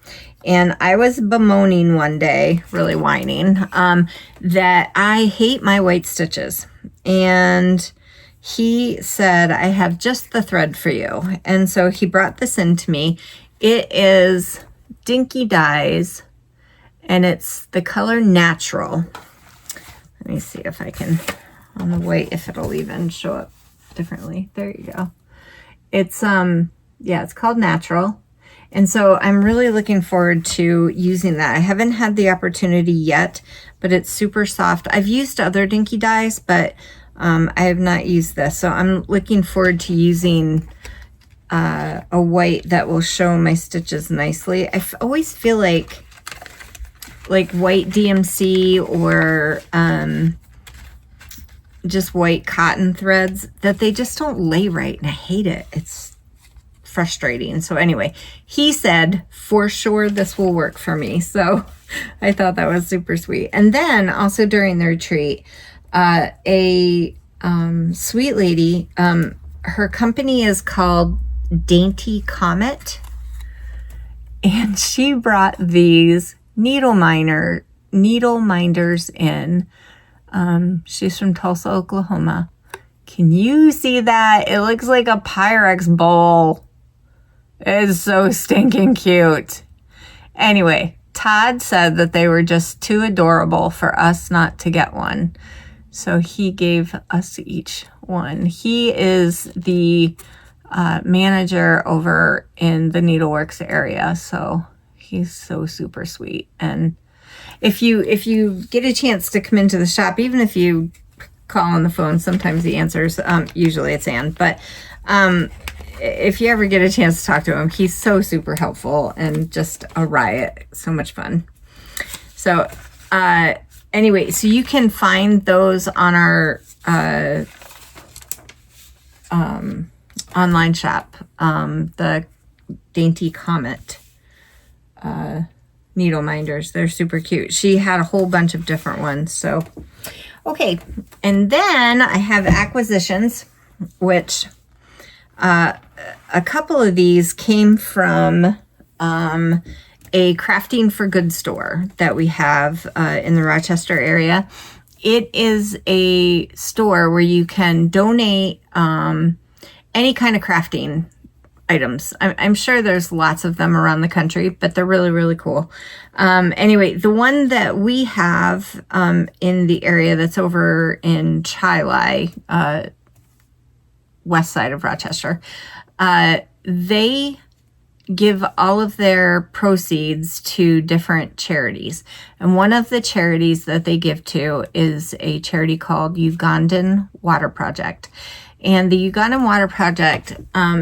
And I was bemoaning one day, really whining, that I hate my white stitches. And he said, I have just the thread for you. And so he brought this in to me. It is Dinky Dyes, and it's the color Natural. Let me see if I can, on the white, if it'll even show up differently. There you go. It's, yeah, it's called Natural. And so I'm really looking forward to using that. I haven't had the opportunity yet, but it's super soft. I've used other Dinky Dyes, but I have not used this. So I'm looking forward to using a white that will show my stitches nicely. I always feel like white DMC or just white cotton threads, that they just don't lay right, and I hate it. It's frustrating. So anyway, he said for sure this will work for me. So I thought that was super sweet. And then also during the retreat, a sweet lady, her company is called Dainty Comet, and she brought these needle minders in. She's from Tulsa, Oklahoma. Can you see that? It looks like a Pyrex bowl. It is so stinking cute. Anyway, Todd said that they were just too adorable for us not to get one. So he gave us each one. He is the manager over in the Needleworks area. So he's so super sweet. And if you get a chance to come into the shop, even if you call on the phone, sometimes he answers. Usually it's Ann. But if you ever get a chance to talk to him, he's so super helpful and just a riot. So much fun. So anyway, so you can find those on our online shop, the Dainty Comet needle minders. They're super cute. She had a whole bunch of different ones. So, okay. And then I have acquisitions, which a couple of these came from a Crafting for Good store that we have in the Rochester area. It is a store where you can donate any kind of crafting items. I'm sure there's lots of them around the country, but they're really, really cool. Anyway, the one that we have in the area that's over in Chilai, west side of Rochester, they give all of their proceeds to different charities. And one of the charities that they give to is a charity called Ugandan Water Project. And the Ugandan Water Project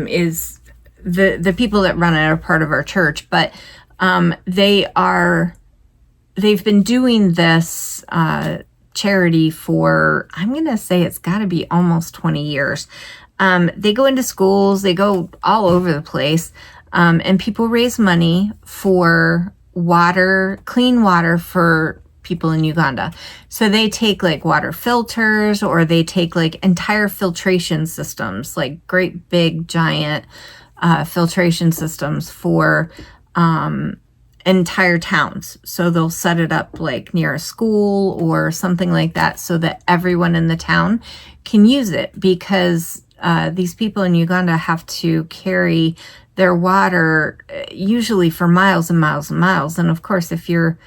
is the people that run it are part of our church, but they've been doing this charity for, I'm going to say it's got to be almost 20 years. They go into schools, they go all over the place. And people raise money for water, clean water for people in Uganda. So they take like water filters, or they take like entire filtration systems, like great big giant filtration systems for entire towns. So they'll set it up like near a school or something like that so that everyone in the town can use it, because these people in Uganda have to carry their water usually for miles and miles and miles. And of course, if you're,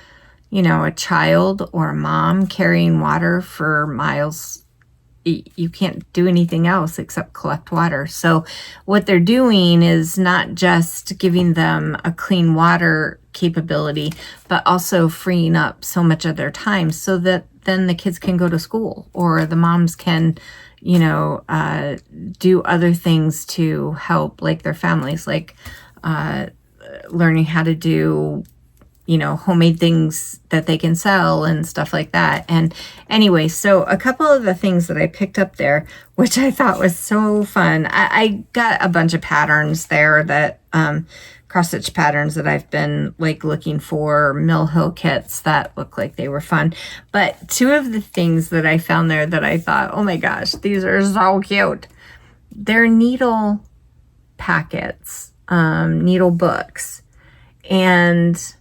a child or a mom carrying water for miles, you can't do anything else except collect water. So what they're doing is not just giving them a clean water capability, but also freeing up so much of their time so that then the kids can go to school, or the moms can do other things to help, like their families, like learning how to do, homemade things that they can sell and stuff like that. And anyway, so a couple of the things that I picked up there, which I thought was so fun. I got a bunch of patterns there that, cross-stitch patterns that I've been like looking for, Mill Hill kits that look like they were fun. But two of the things that I found there that I thought, oh my gosh, these are so cute. They're needle packets, needle books. And,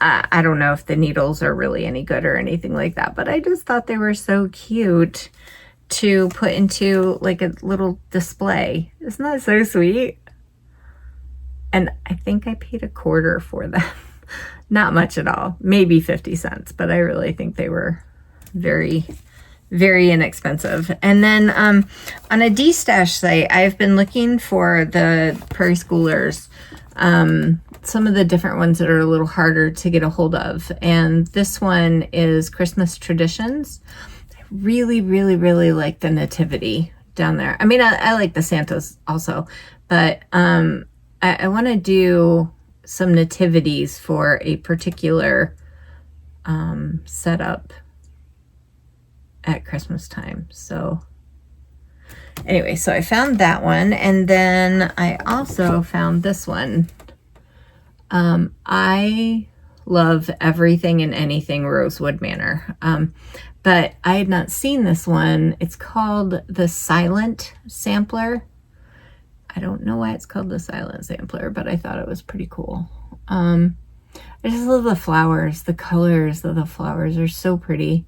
I don't know if the needles are really any good or anything like that, but I just thought they were so cute to put into like a little display. Isn't that so sweet? And I think I paid $0.25 for them. Not much at all. Maybe 50 cents. But I really think they were very, very inexpensive. And then on a D-Stash site, I've been looking for the Prairie Schoolers. Some of the different ones that are a little harder to get a hold of. And this one is Christmas Traditions. I really, really, really like the Nativity down there. I mean, I like the Santas also. But I want to do some nativities for a particular setup at Christmas time. So anyway, so I found that one. And then I also found this one. I love everything and anything Rosewood Manor. But I had not seen this one. It's called the Silent Sampler. I don't know why it's called the Silent Sampler, but I thought it was pretty cool. I just love the flowers. The colors of the flowers are so pretty.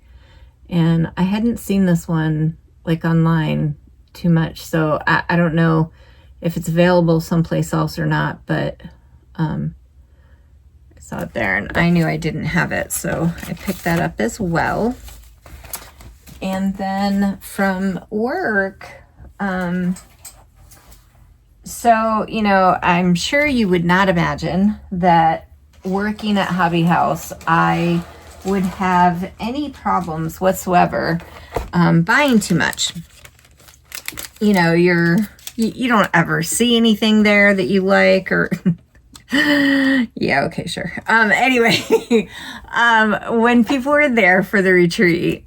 And I hadn't seen this one like online too much, so I don't know if it's available someplace else or not, but I saw it there and I knew I didn't have it, so I picked that up as well. And then from work, so, I'm sure you would not imagine that working at Hobby House, I would have any problems whatsoever buying too much. You don't ever see anything there that you like, or yeah, okay, sure. Anyway, when people were there for the retreat,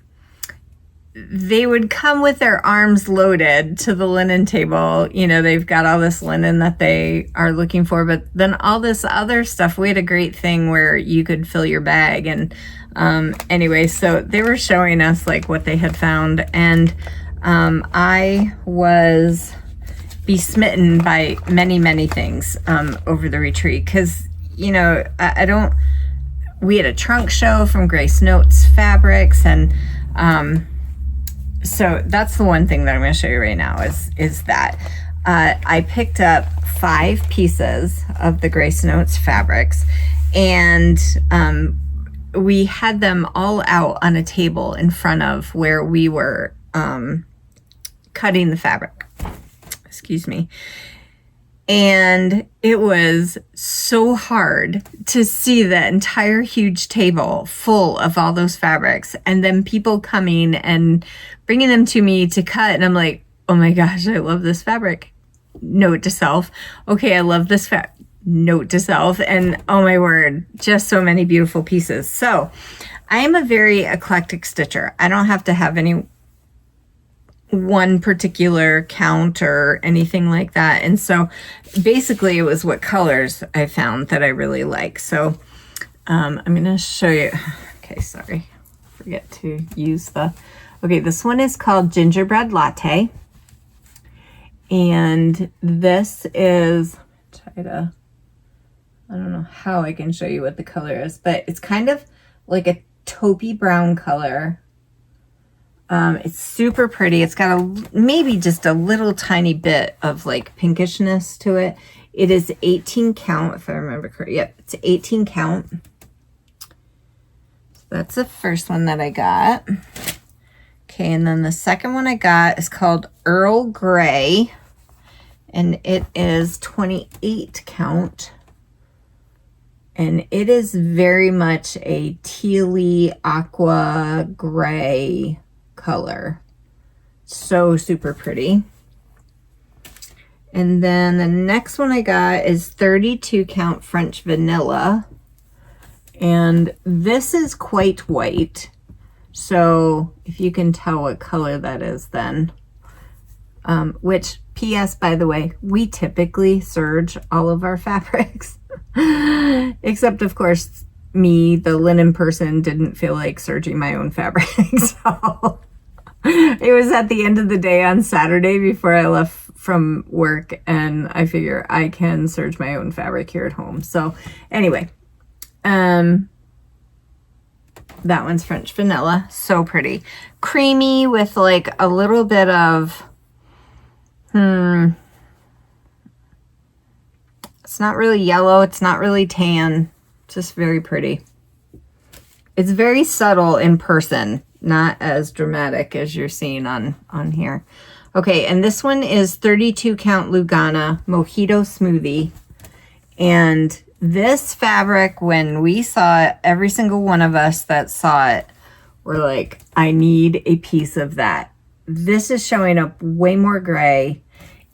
they would come with their arms loaded to the linen table. They've got all this linen that they are looking for, but then all this other stuff. We had a great thing where you could fill your bag. And anyway, so they were showing us like what they had found. And I was besmitten by many, many things over the retreat. Because, we had a trunk show from Grace Notes Fabrics, and so that's the one thing that I'm going to show you right now is that. I picked up 5 pieces of the Grace Notes fabrics, and we had them all out on a table in front of where we were cutting the fabric. Excuse me. And it was so hard to see the entire huge table full of all those fabrics, and then people coming and bringing them to me to cut. And I'm like, oh my gosh, I love this fabric. Note to self. Okay, I love this note to self. And oh my word, just so many beautiful pieces. So I am a very eclectic stitcher. I don't have to have any one particular count or anything like that. And so basically it was what colors I found that I really like. So I'm going to show you. Okay, sorry. Forget to use okay, this one is called Gingerbread Latte. And this is, I don't know how I can show you what the color is, but it's kind of like a taupey brown color. It's super pretty. It's got maybe just a little tiny bit of like pinkishness to it. It is 18 count, if I remember correctly. Yep, it's 18 count. So that's the first one that I got. Okay, and then the second one I got is called Earl Grey, and it is 28 count. And it is very much a tealy aqua gray color. So super pretty. And then the next one I got is 32 count French Vanilla. And this is quite white. So if you can tell what color that is then. Which, P.S. by the way, we typically serge all of our fabrics. Except, of course, me, the linen person, didn't feel like serging my own fabric. So it was at the end of the day on Saturday before I left from work, and I figure I can serge my own fabric here at home. So anyway, that one's French Vanilla. So pretty. Creamy with like a little bit of, it's not really yellow. It's not really tan. Just very pretty. It's very subtle in person, not as dramatic as you're seeing on here. Okay, and this one is 32 count Lugana Mojito Smoothie. And this fabric, when we saw it, every single one of us that saw it were like, I need a piece of that. This is showing up way more gray.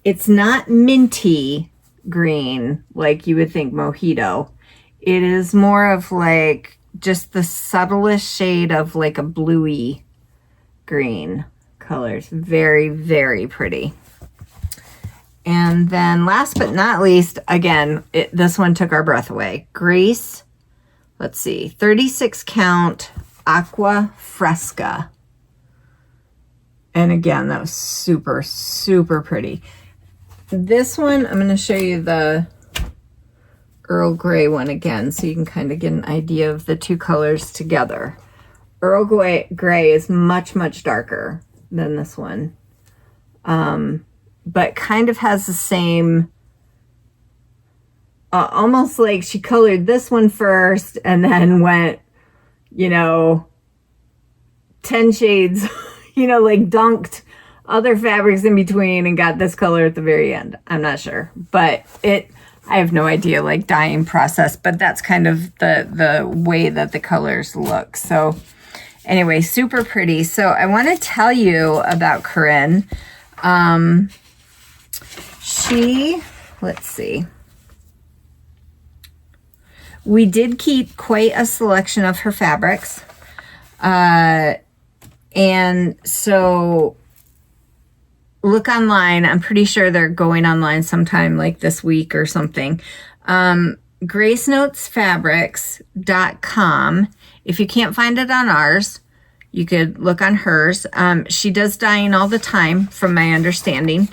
It's not minty green like you would think mojito. It is more of like just the subtlest shade of like a bluey green colors. Very, very pretty. And then last but not least, again, this one took our breath away. Grace, let's see, 36 count Aqua Fresca. And again, that was super, super pretty. This one, I'm going to show you the Earl Grey one again so you can kind of get an idea of the two colors together. Earl Grey is much, much darker than this one. But kind of has the same, almost like she colored this one first and then went, 10 shades, like dunked other fabrics in between and got this color at the very end. I'm not sure, but I have no idea, like dyeing process, but that's kind of the way that the colors look. So anyway, super pretty. So I want to tell you about Corinne. Let's see. We did keep quite a selection of her fabrics. And so look online. I'm pretty sure they're going online sometime like this week or something. GraceNotesFabrics.com. If you can't find it on ours, you could look on hers. She does dyeing all the time, from my understanding.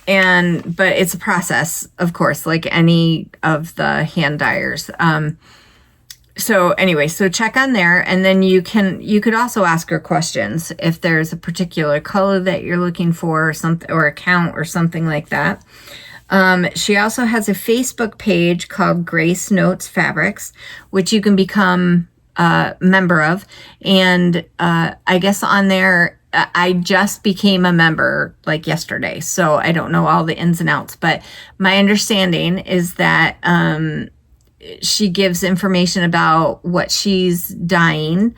But it's a process, of course, like any of the hand dyers. so anyway, so check on there, and then you could also ask her questions if there's a particular color that you're looking for, or something, or account or something like that. She also has a Facebook page called Grace Notes Fabrics, which you can become a member of. And I guess on there, I just became a member like yesterday, so I don't know all the ins and outs, but my understanding is that she gives information about what she's dyeing,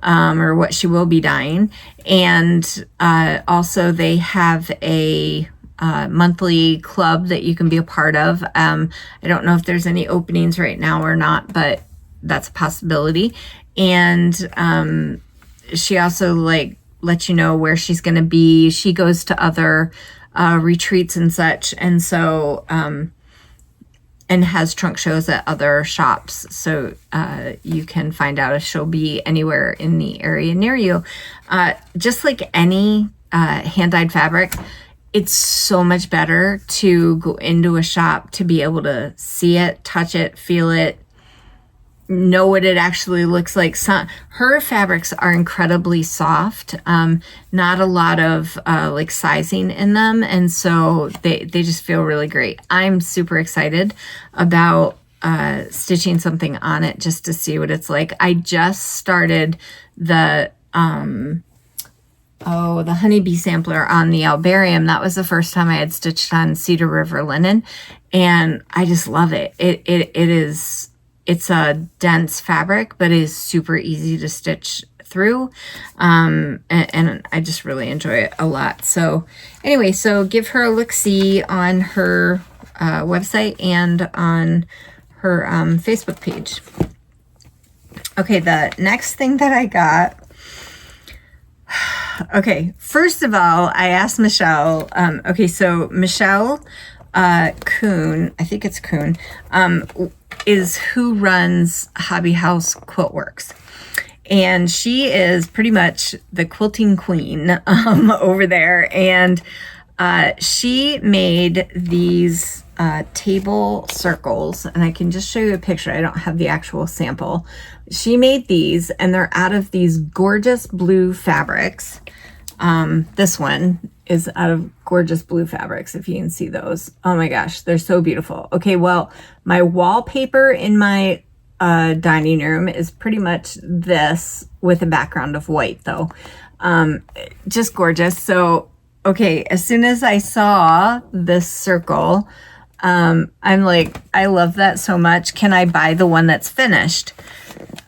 or what she will be dyeing. And also they have a monthly club that you can be a part of. I don't know if there's any openings right now or not, but that's a possibility. And she also like lets you know where she's going to be. She goes to other retreats and such. And so, and has trunk shows at other shops. So you can find out if she'll be anywhere in the area near you. Just like any hand-dyed fabric, it's so much better to go into a shop to be able to see it, touch it, feel it, know what it actually looks like. Her fabrics are incredibly soft, not a lot of like sizing in them, and so they just feel really great. I'm super excited about stitching something on it just to see what it's like. I just started the honeybee sampler on the Albarium. That was the first time I had stitched on Cedar River linen, and I just love it. It's a dense fabric, but it is super easy to stitch through. And I just really enjoy it a lot. So anyway, so give her a look-see on her website and on her Facebook page. Okay, the next thing that I got. Okay, first of all, I asked Michelle. Okay, so Michelle Kuhn, I think it's Kuhn, is who runs Hobby House Quilt Works. And she is pretty much the quilting queen over there. And she made these table circles, and I can just show you a picture. I don't have the actual sample. She made these, and they're out of these gorgeous blue fabrics. This one is out of gorgeous blue fabrics, if you can see those. Oh my gosh, they're so beautiful. Okay, well, my wallpaper in my dining room is pretty much this with a background of white, though. Just gorgeous. So, okay, as soon as I saw this circle, I'm like, I love that so much. Can I buy the one that's finished?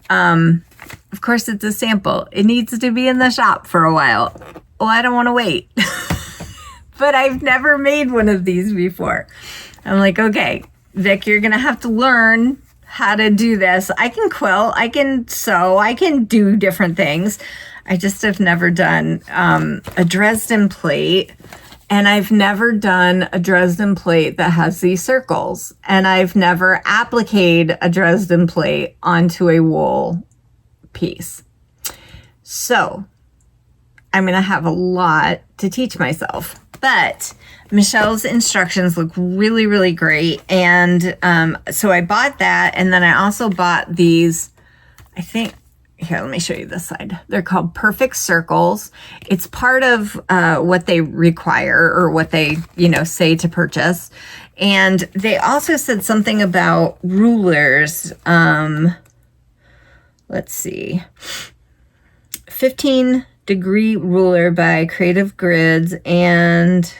Of course, it's a sample. It needs to be in the shop for a while. Well, I don't want to wait. But I've never made one of these before. I'm like, okay, Vic, you're going to have to learn how to do this. I can quilt, I can sew, I can do different things. I just have never done a Dresden plate. And I've never done a Dresden plate that has these circles. And I've never appliqued a Dresden plate onto a wool piece. So I'm going to have a lot to teach myself. But Michelle's instructions look really, really great. And so I bought that. And then I also bought these, I think, here, let me show you this side. They're called Perfect Circles. It's part of what they require, or what they, say to purchase. And they also said something about rulers. Let's see. 15-degree ruler by Creative Grids, and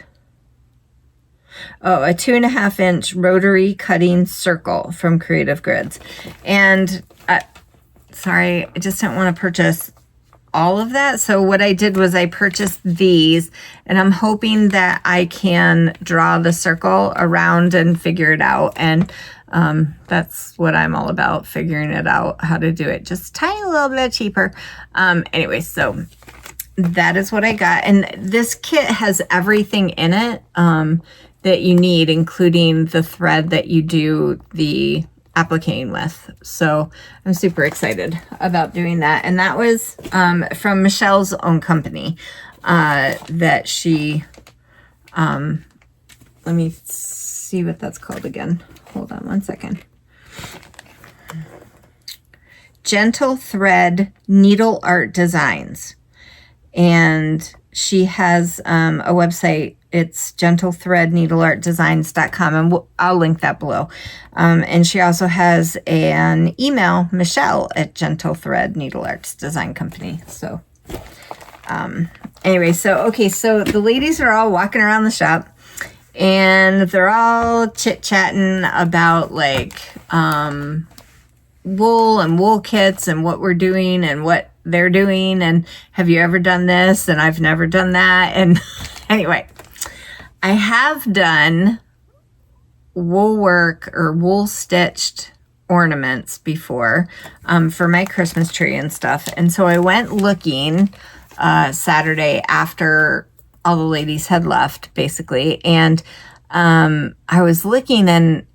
a 2.5-inch rotary cutting circle from Creative Grids. And sorry, I just don't want to purchase all of that. So what I did was I purchased these, and I'm hoping that I can draw the circle around and figure it out. And that's what I'm all about, figuring it out, how to do it just a tiny little bit cheaper. Anyway, so that is what I got. And this kit has everything in it that you need, including the thread that you do the appliquing with. So I'm super excited about doing that. And that was from Michelle's own company that she, let me see what that's called again. Hold on one second. Gentle Thread Needle Art Designs. And she has a website. It's gentlethreadneedleartdesigns.com, and I'll link that below. And she also has an email, Michelle at Gentle Thread Needle Arts Design Company. So anyway, so the ladies are all walking around the shop, and they're all chit-chatting about like wool and wool kits and what we're doing and what they're doing, and have you ever done this? And I've never done that. And anyway, I have done wool work or wool stitched ornaments before for my Christmas tree and stuff. And so I went looking Saturday after all the ladies had left, basically. And I was looking, and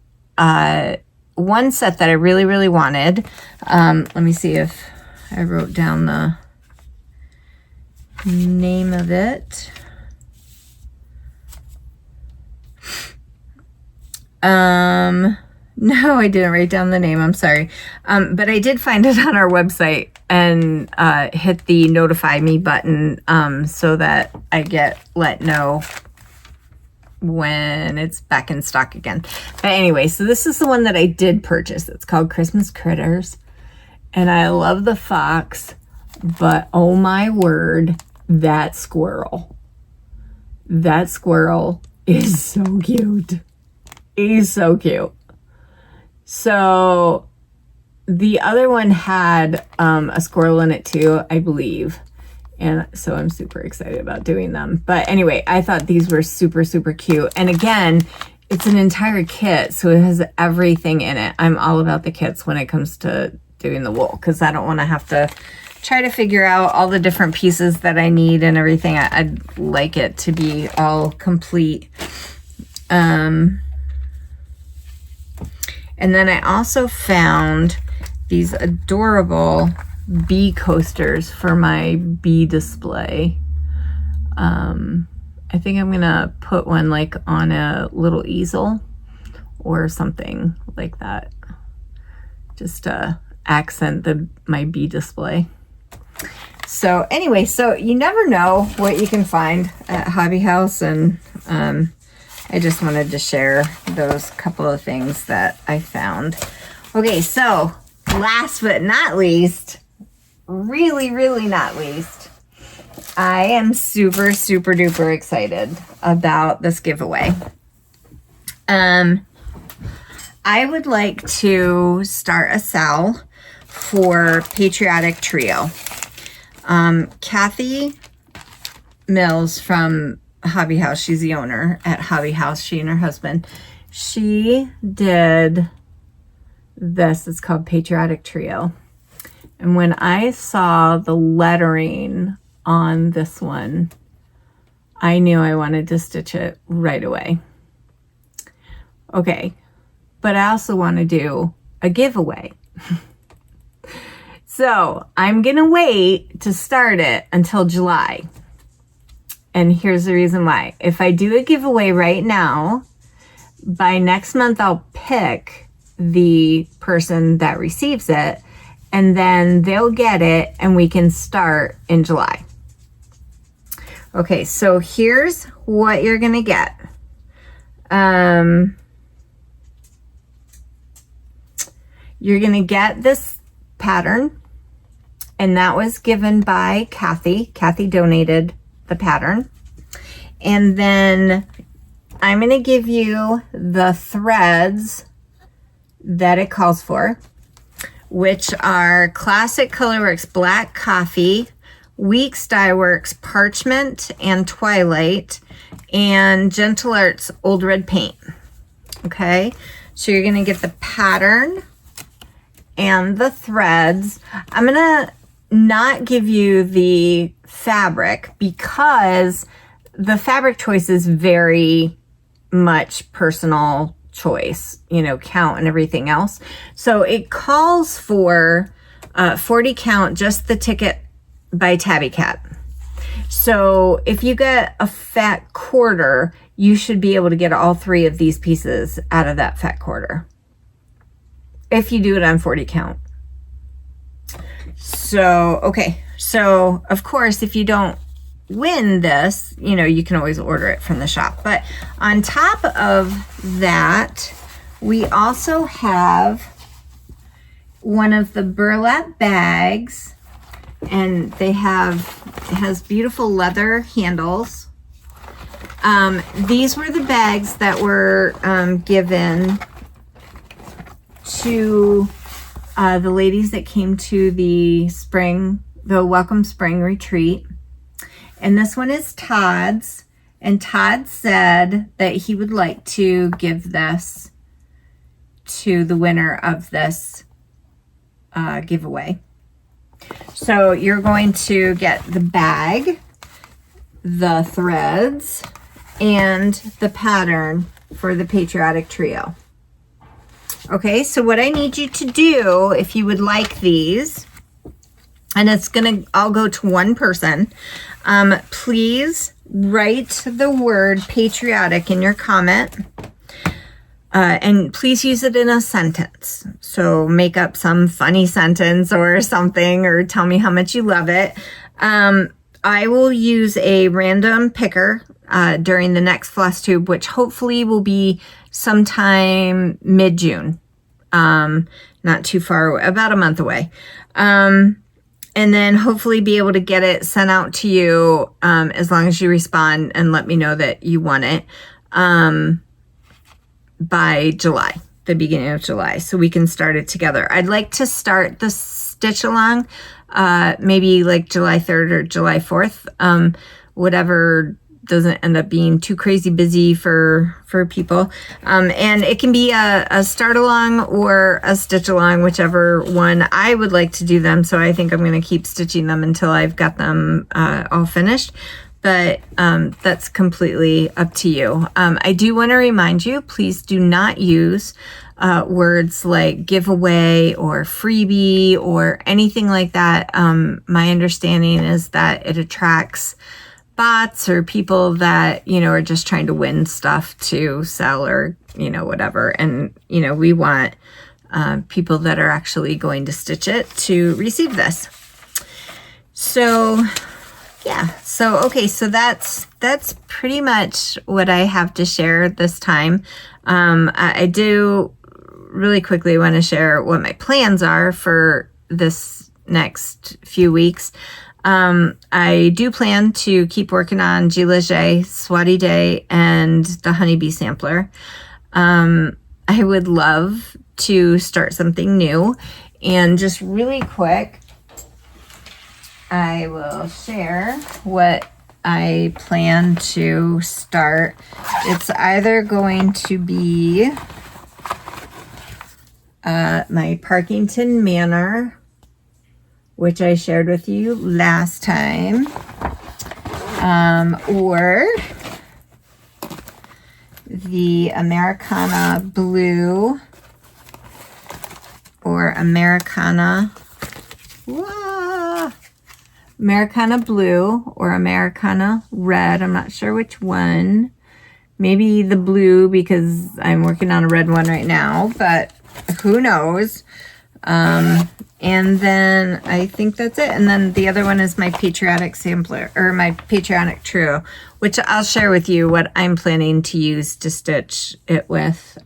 one set that I really, really wanted. Let me see if I wrote down the name of it. No, I didn't write down the name. I'm sorry. But I did find it on our website and hit the notify me button so that I get let know when it's back in stock again. But anyway, so this is the one that I did purchase. It's called Christmas Critters. And I love the fox, but oh my word, that squirrel is so cute. He's so cute. So the other one had a squirrel in it too, I believe. And so I'm super excited about doing them. But anyway, I thought these were super, super cute. And again, it's an entire kit, so it has everything in it. I'm all about the kits when it comes to doing the wool, because I don't want to have to try to figure out all the different pieces that I need and everything. I'd like it to be all complete. And then I also found these adorable bee coasters for my bee display. I think I'm gonna put one like on a little easel or something like that, just to accent my bee display. So anyway, so you never know what you can find at Hobby House, and I just wanted to share those couple of things that I found. Okay, so last but not least, really, really not least, I am super, super duper excited about this giveaway. I would like to start a sale for Patriotic Trio. Kathy Mills from Hobby House, she's the owner at Hobby House, she and her husband, she did this. It's called Patriotic Trio. And when I saw the lettering on this one, I knew I wanted to stitch it right away. Okay, but I also want to do a giveaway. So I'm going to wait to start it until July. And here's the reason why. If I do a giveaway right now, by next month I'll pick the person that receives it, and then they'll get it and we can start in July. Okay, so here's what you're going to get. You're going to get this pattern, and that was given by Kathy. Kathy donated the pattern. And then I'm going to give you the threads that it calls for, which are Classic Colorworks Black Coffee, Weeks Dye Works Parchment and Twilight, and Gentle Arts Old Red Paint. Okay, so you're going to get the pattern and the threads. I'm going to not give you the fabric because the fabric choice is very much personal choice, you know, count and everything else. So it calls for 40 count, just the ticket by Tabby Cat. So if you get a fat quarter, you should be able to get all three of these pieces out of that fat quarter, if you do it on 40 count. So, okay. So, of course, if you don't win this, you know, you can always order it from the shop. But on top of that, we also have one of the burlap bags, and it has beautiful leather handles. These were the bags that were given to the ladies that came to the Welcome Spring retreat. And this one is Todd's. And Todd said that he would like to give this to the winner of this giveaway. So you're going to get the bag, the threads, and the pattern for the Patriotic Trio. Okay, so what I need you to do, if you would like these, and it's gonna all go to one person, please write the word patriotic in your comment, and please use it in a sentence. So make up some funny sentence or something, or tell me how much you love it. I will use a random picker during the next floss tube, which hopefully will be sometime mid-June. Not too far away, about a month away. And then hopefully be able to get it sent out to you as long as you respond and let me know that you want it by July, the beginning of July, so we can start it together. I'd like to start the stitch along maybe like July 3rd or July 4th, whatever doesn't end up being too crazy busy for people. And it can be a start along or a stitch along, whichever one. I would like to do them, so I think I'm going to keep stitching them until I've got them all finished. But that's completely up to you. I do want to remind you, please do not use words like giveaway or freebie or anything like that. My understanding is that it attracts bots or people that, you know, are just trying to win stuff to sell or, you know, whatever. And, you know, we want people that are actually going to stitch it to receive this. So, yeah. So, okay. So that's pretty much what I have to share this time. I do really quickly want to share what my plans are for this next few weeks. I do plan to keep working on Gileger, Swati Day, and the Honeybee Sampler. I would love to start something new. And just really quick, I will share what I plan to start. It's either going to be my Parkington Manor, which I shared with you last time, or the Americana Blue, or Americana Blue, or Americana Red. I'm not sure which one. Maybe the blue, because I'm working on a red one right now, but who knows? And then I think that's it. And then the other one is my Patriotic Sampler, or my Patriotic Trio, which I'll share with you what I'm planning to use to stitch it with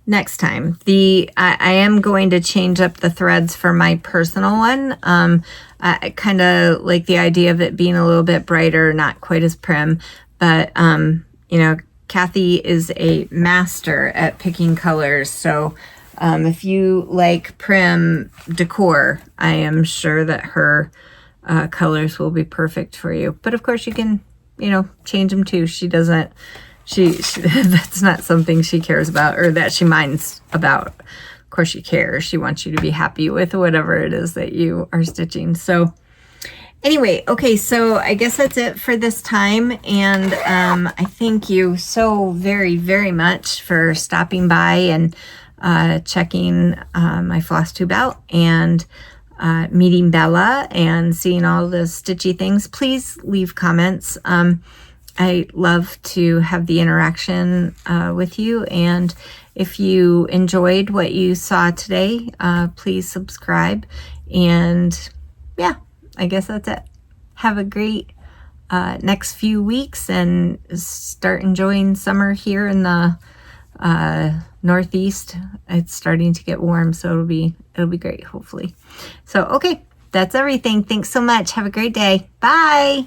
next time. I am going to change up the threads for my personal one. I kind of like the idea of it being a little bit brighter, not quite as prim, but you know, Kathy is a master at picking colors, so if you like prim decor, I am sure that her colors will be perfect for you. But of course you can, you know, change them too. She doesn't, she that's not something she cares about or that she minds about. Of course she cares. She wants you to be happy with whatever it is that you are stitching. So anyway, okay, so I guess that's it for this time. And I thank you so very, very much for stopping by and checking my floss tube out and meeting Bella and seeing all the stitchy things. Please leave comments. I love to have the interaction with you, and if you enjoyed what you saw today, please subscribe And yeah, I guess that's it. Have a great next few weeks and start enjoying summer here in the Northeast. It's starting to get warm, so it'll be great, hopefully. So okay, that's everything. Thanks so much. Have a great day. Bye.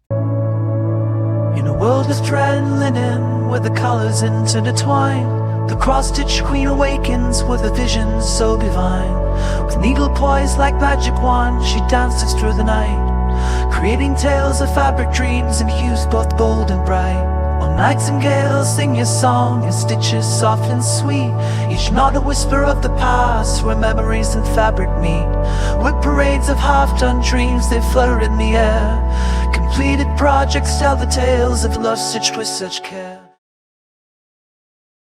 In a world of thread and linen, where the colors intertwine, the cross-stitch queen awakens with a vision so divine. With needle poised like magic wand, she dances through the night, creating tales of fabric dreams and hues both bold and bright. Oh, Neitzingale, sing your song, your stitches soft and sweet, each knot a whisper of the past, where memories and fabric meet. With parades of half-done dreams, they flutter in the air. Completed projects tell the tales of love stitched with such care.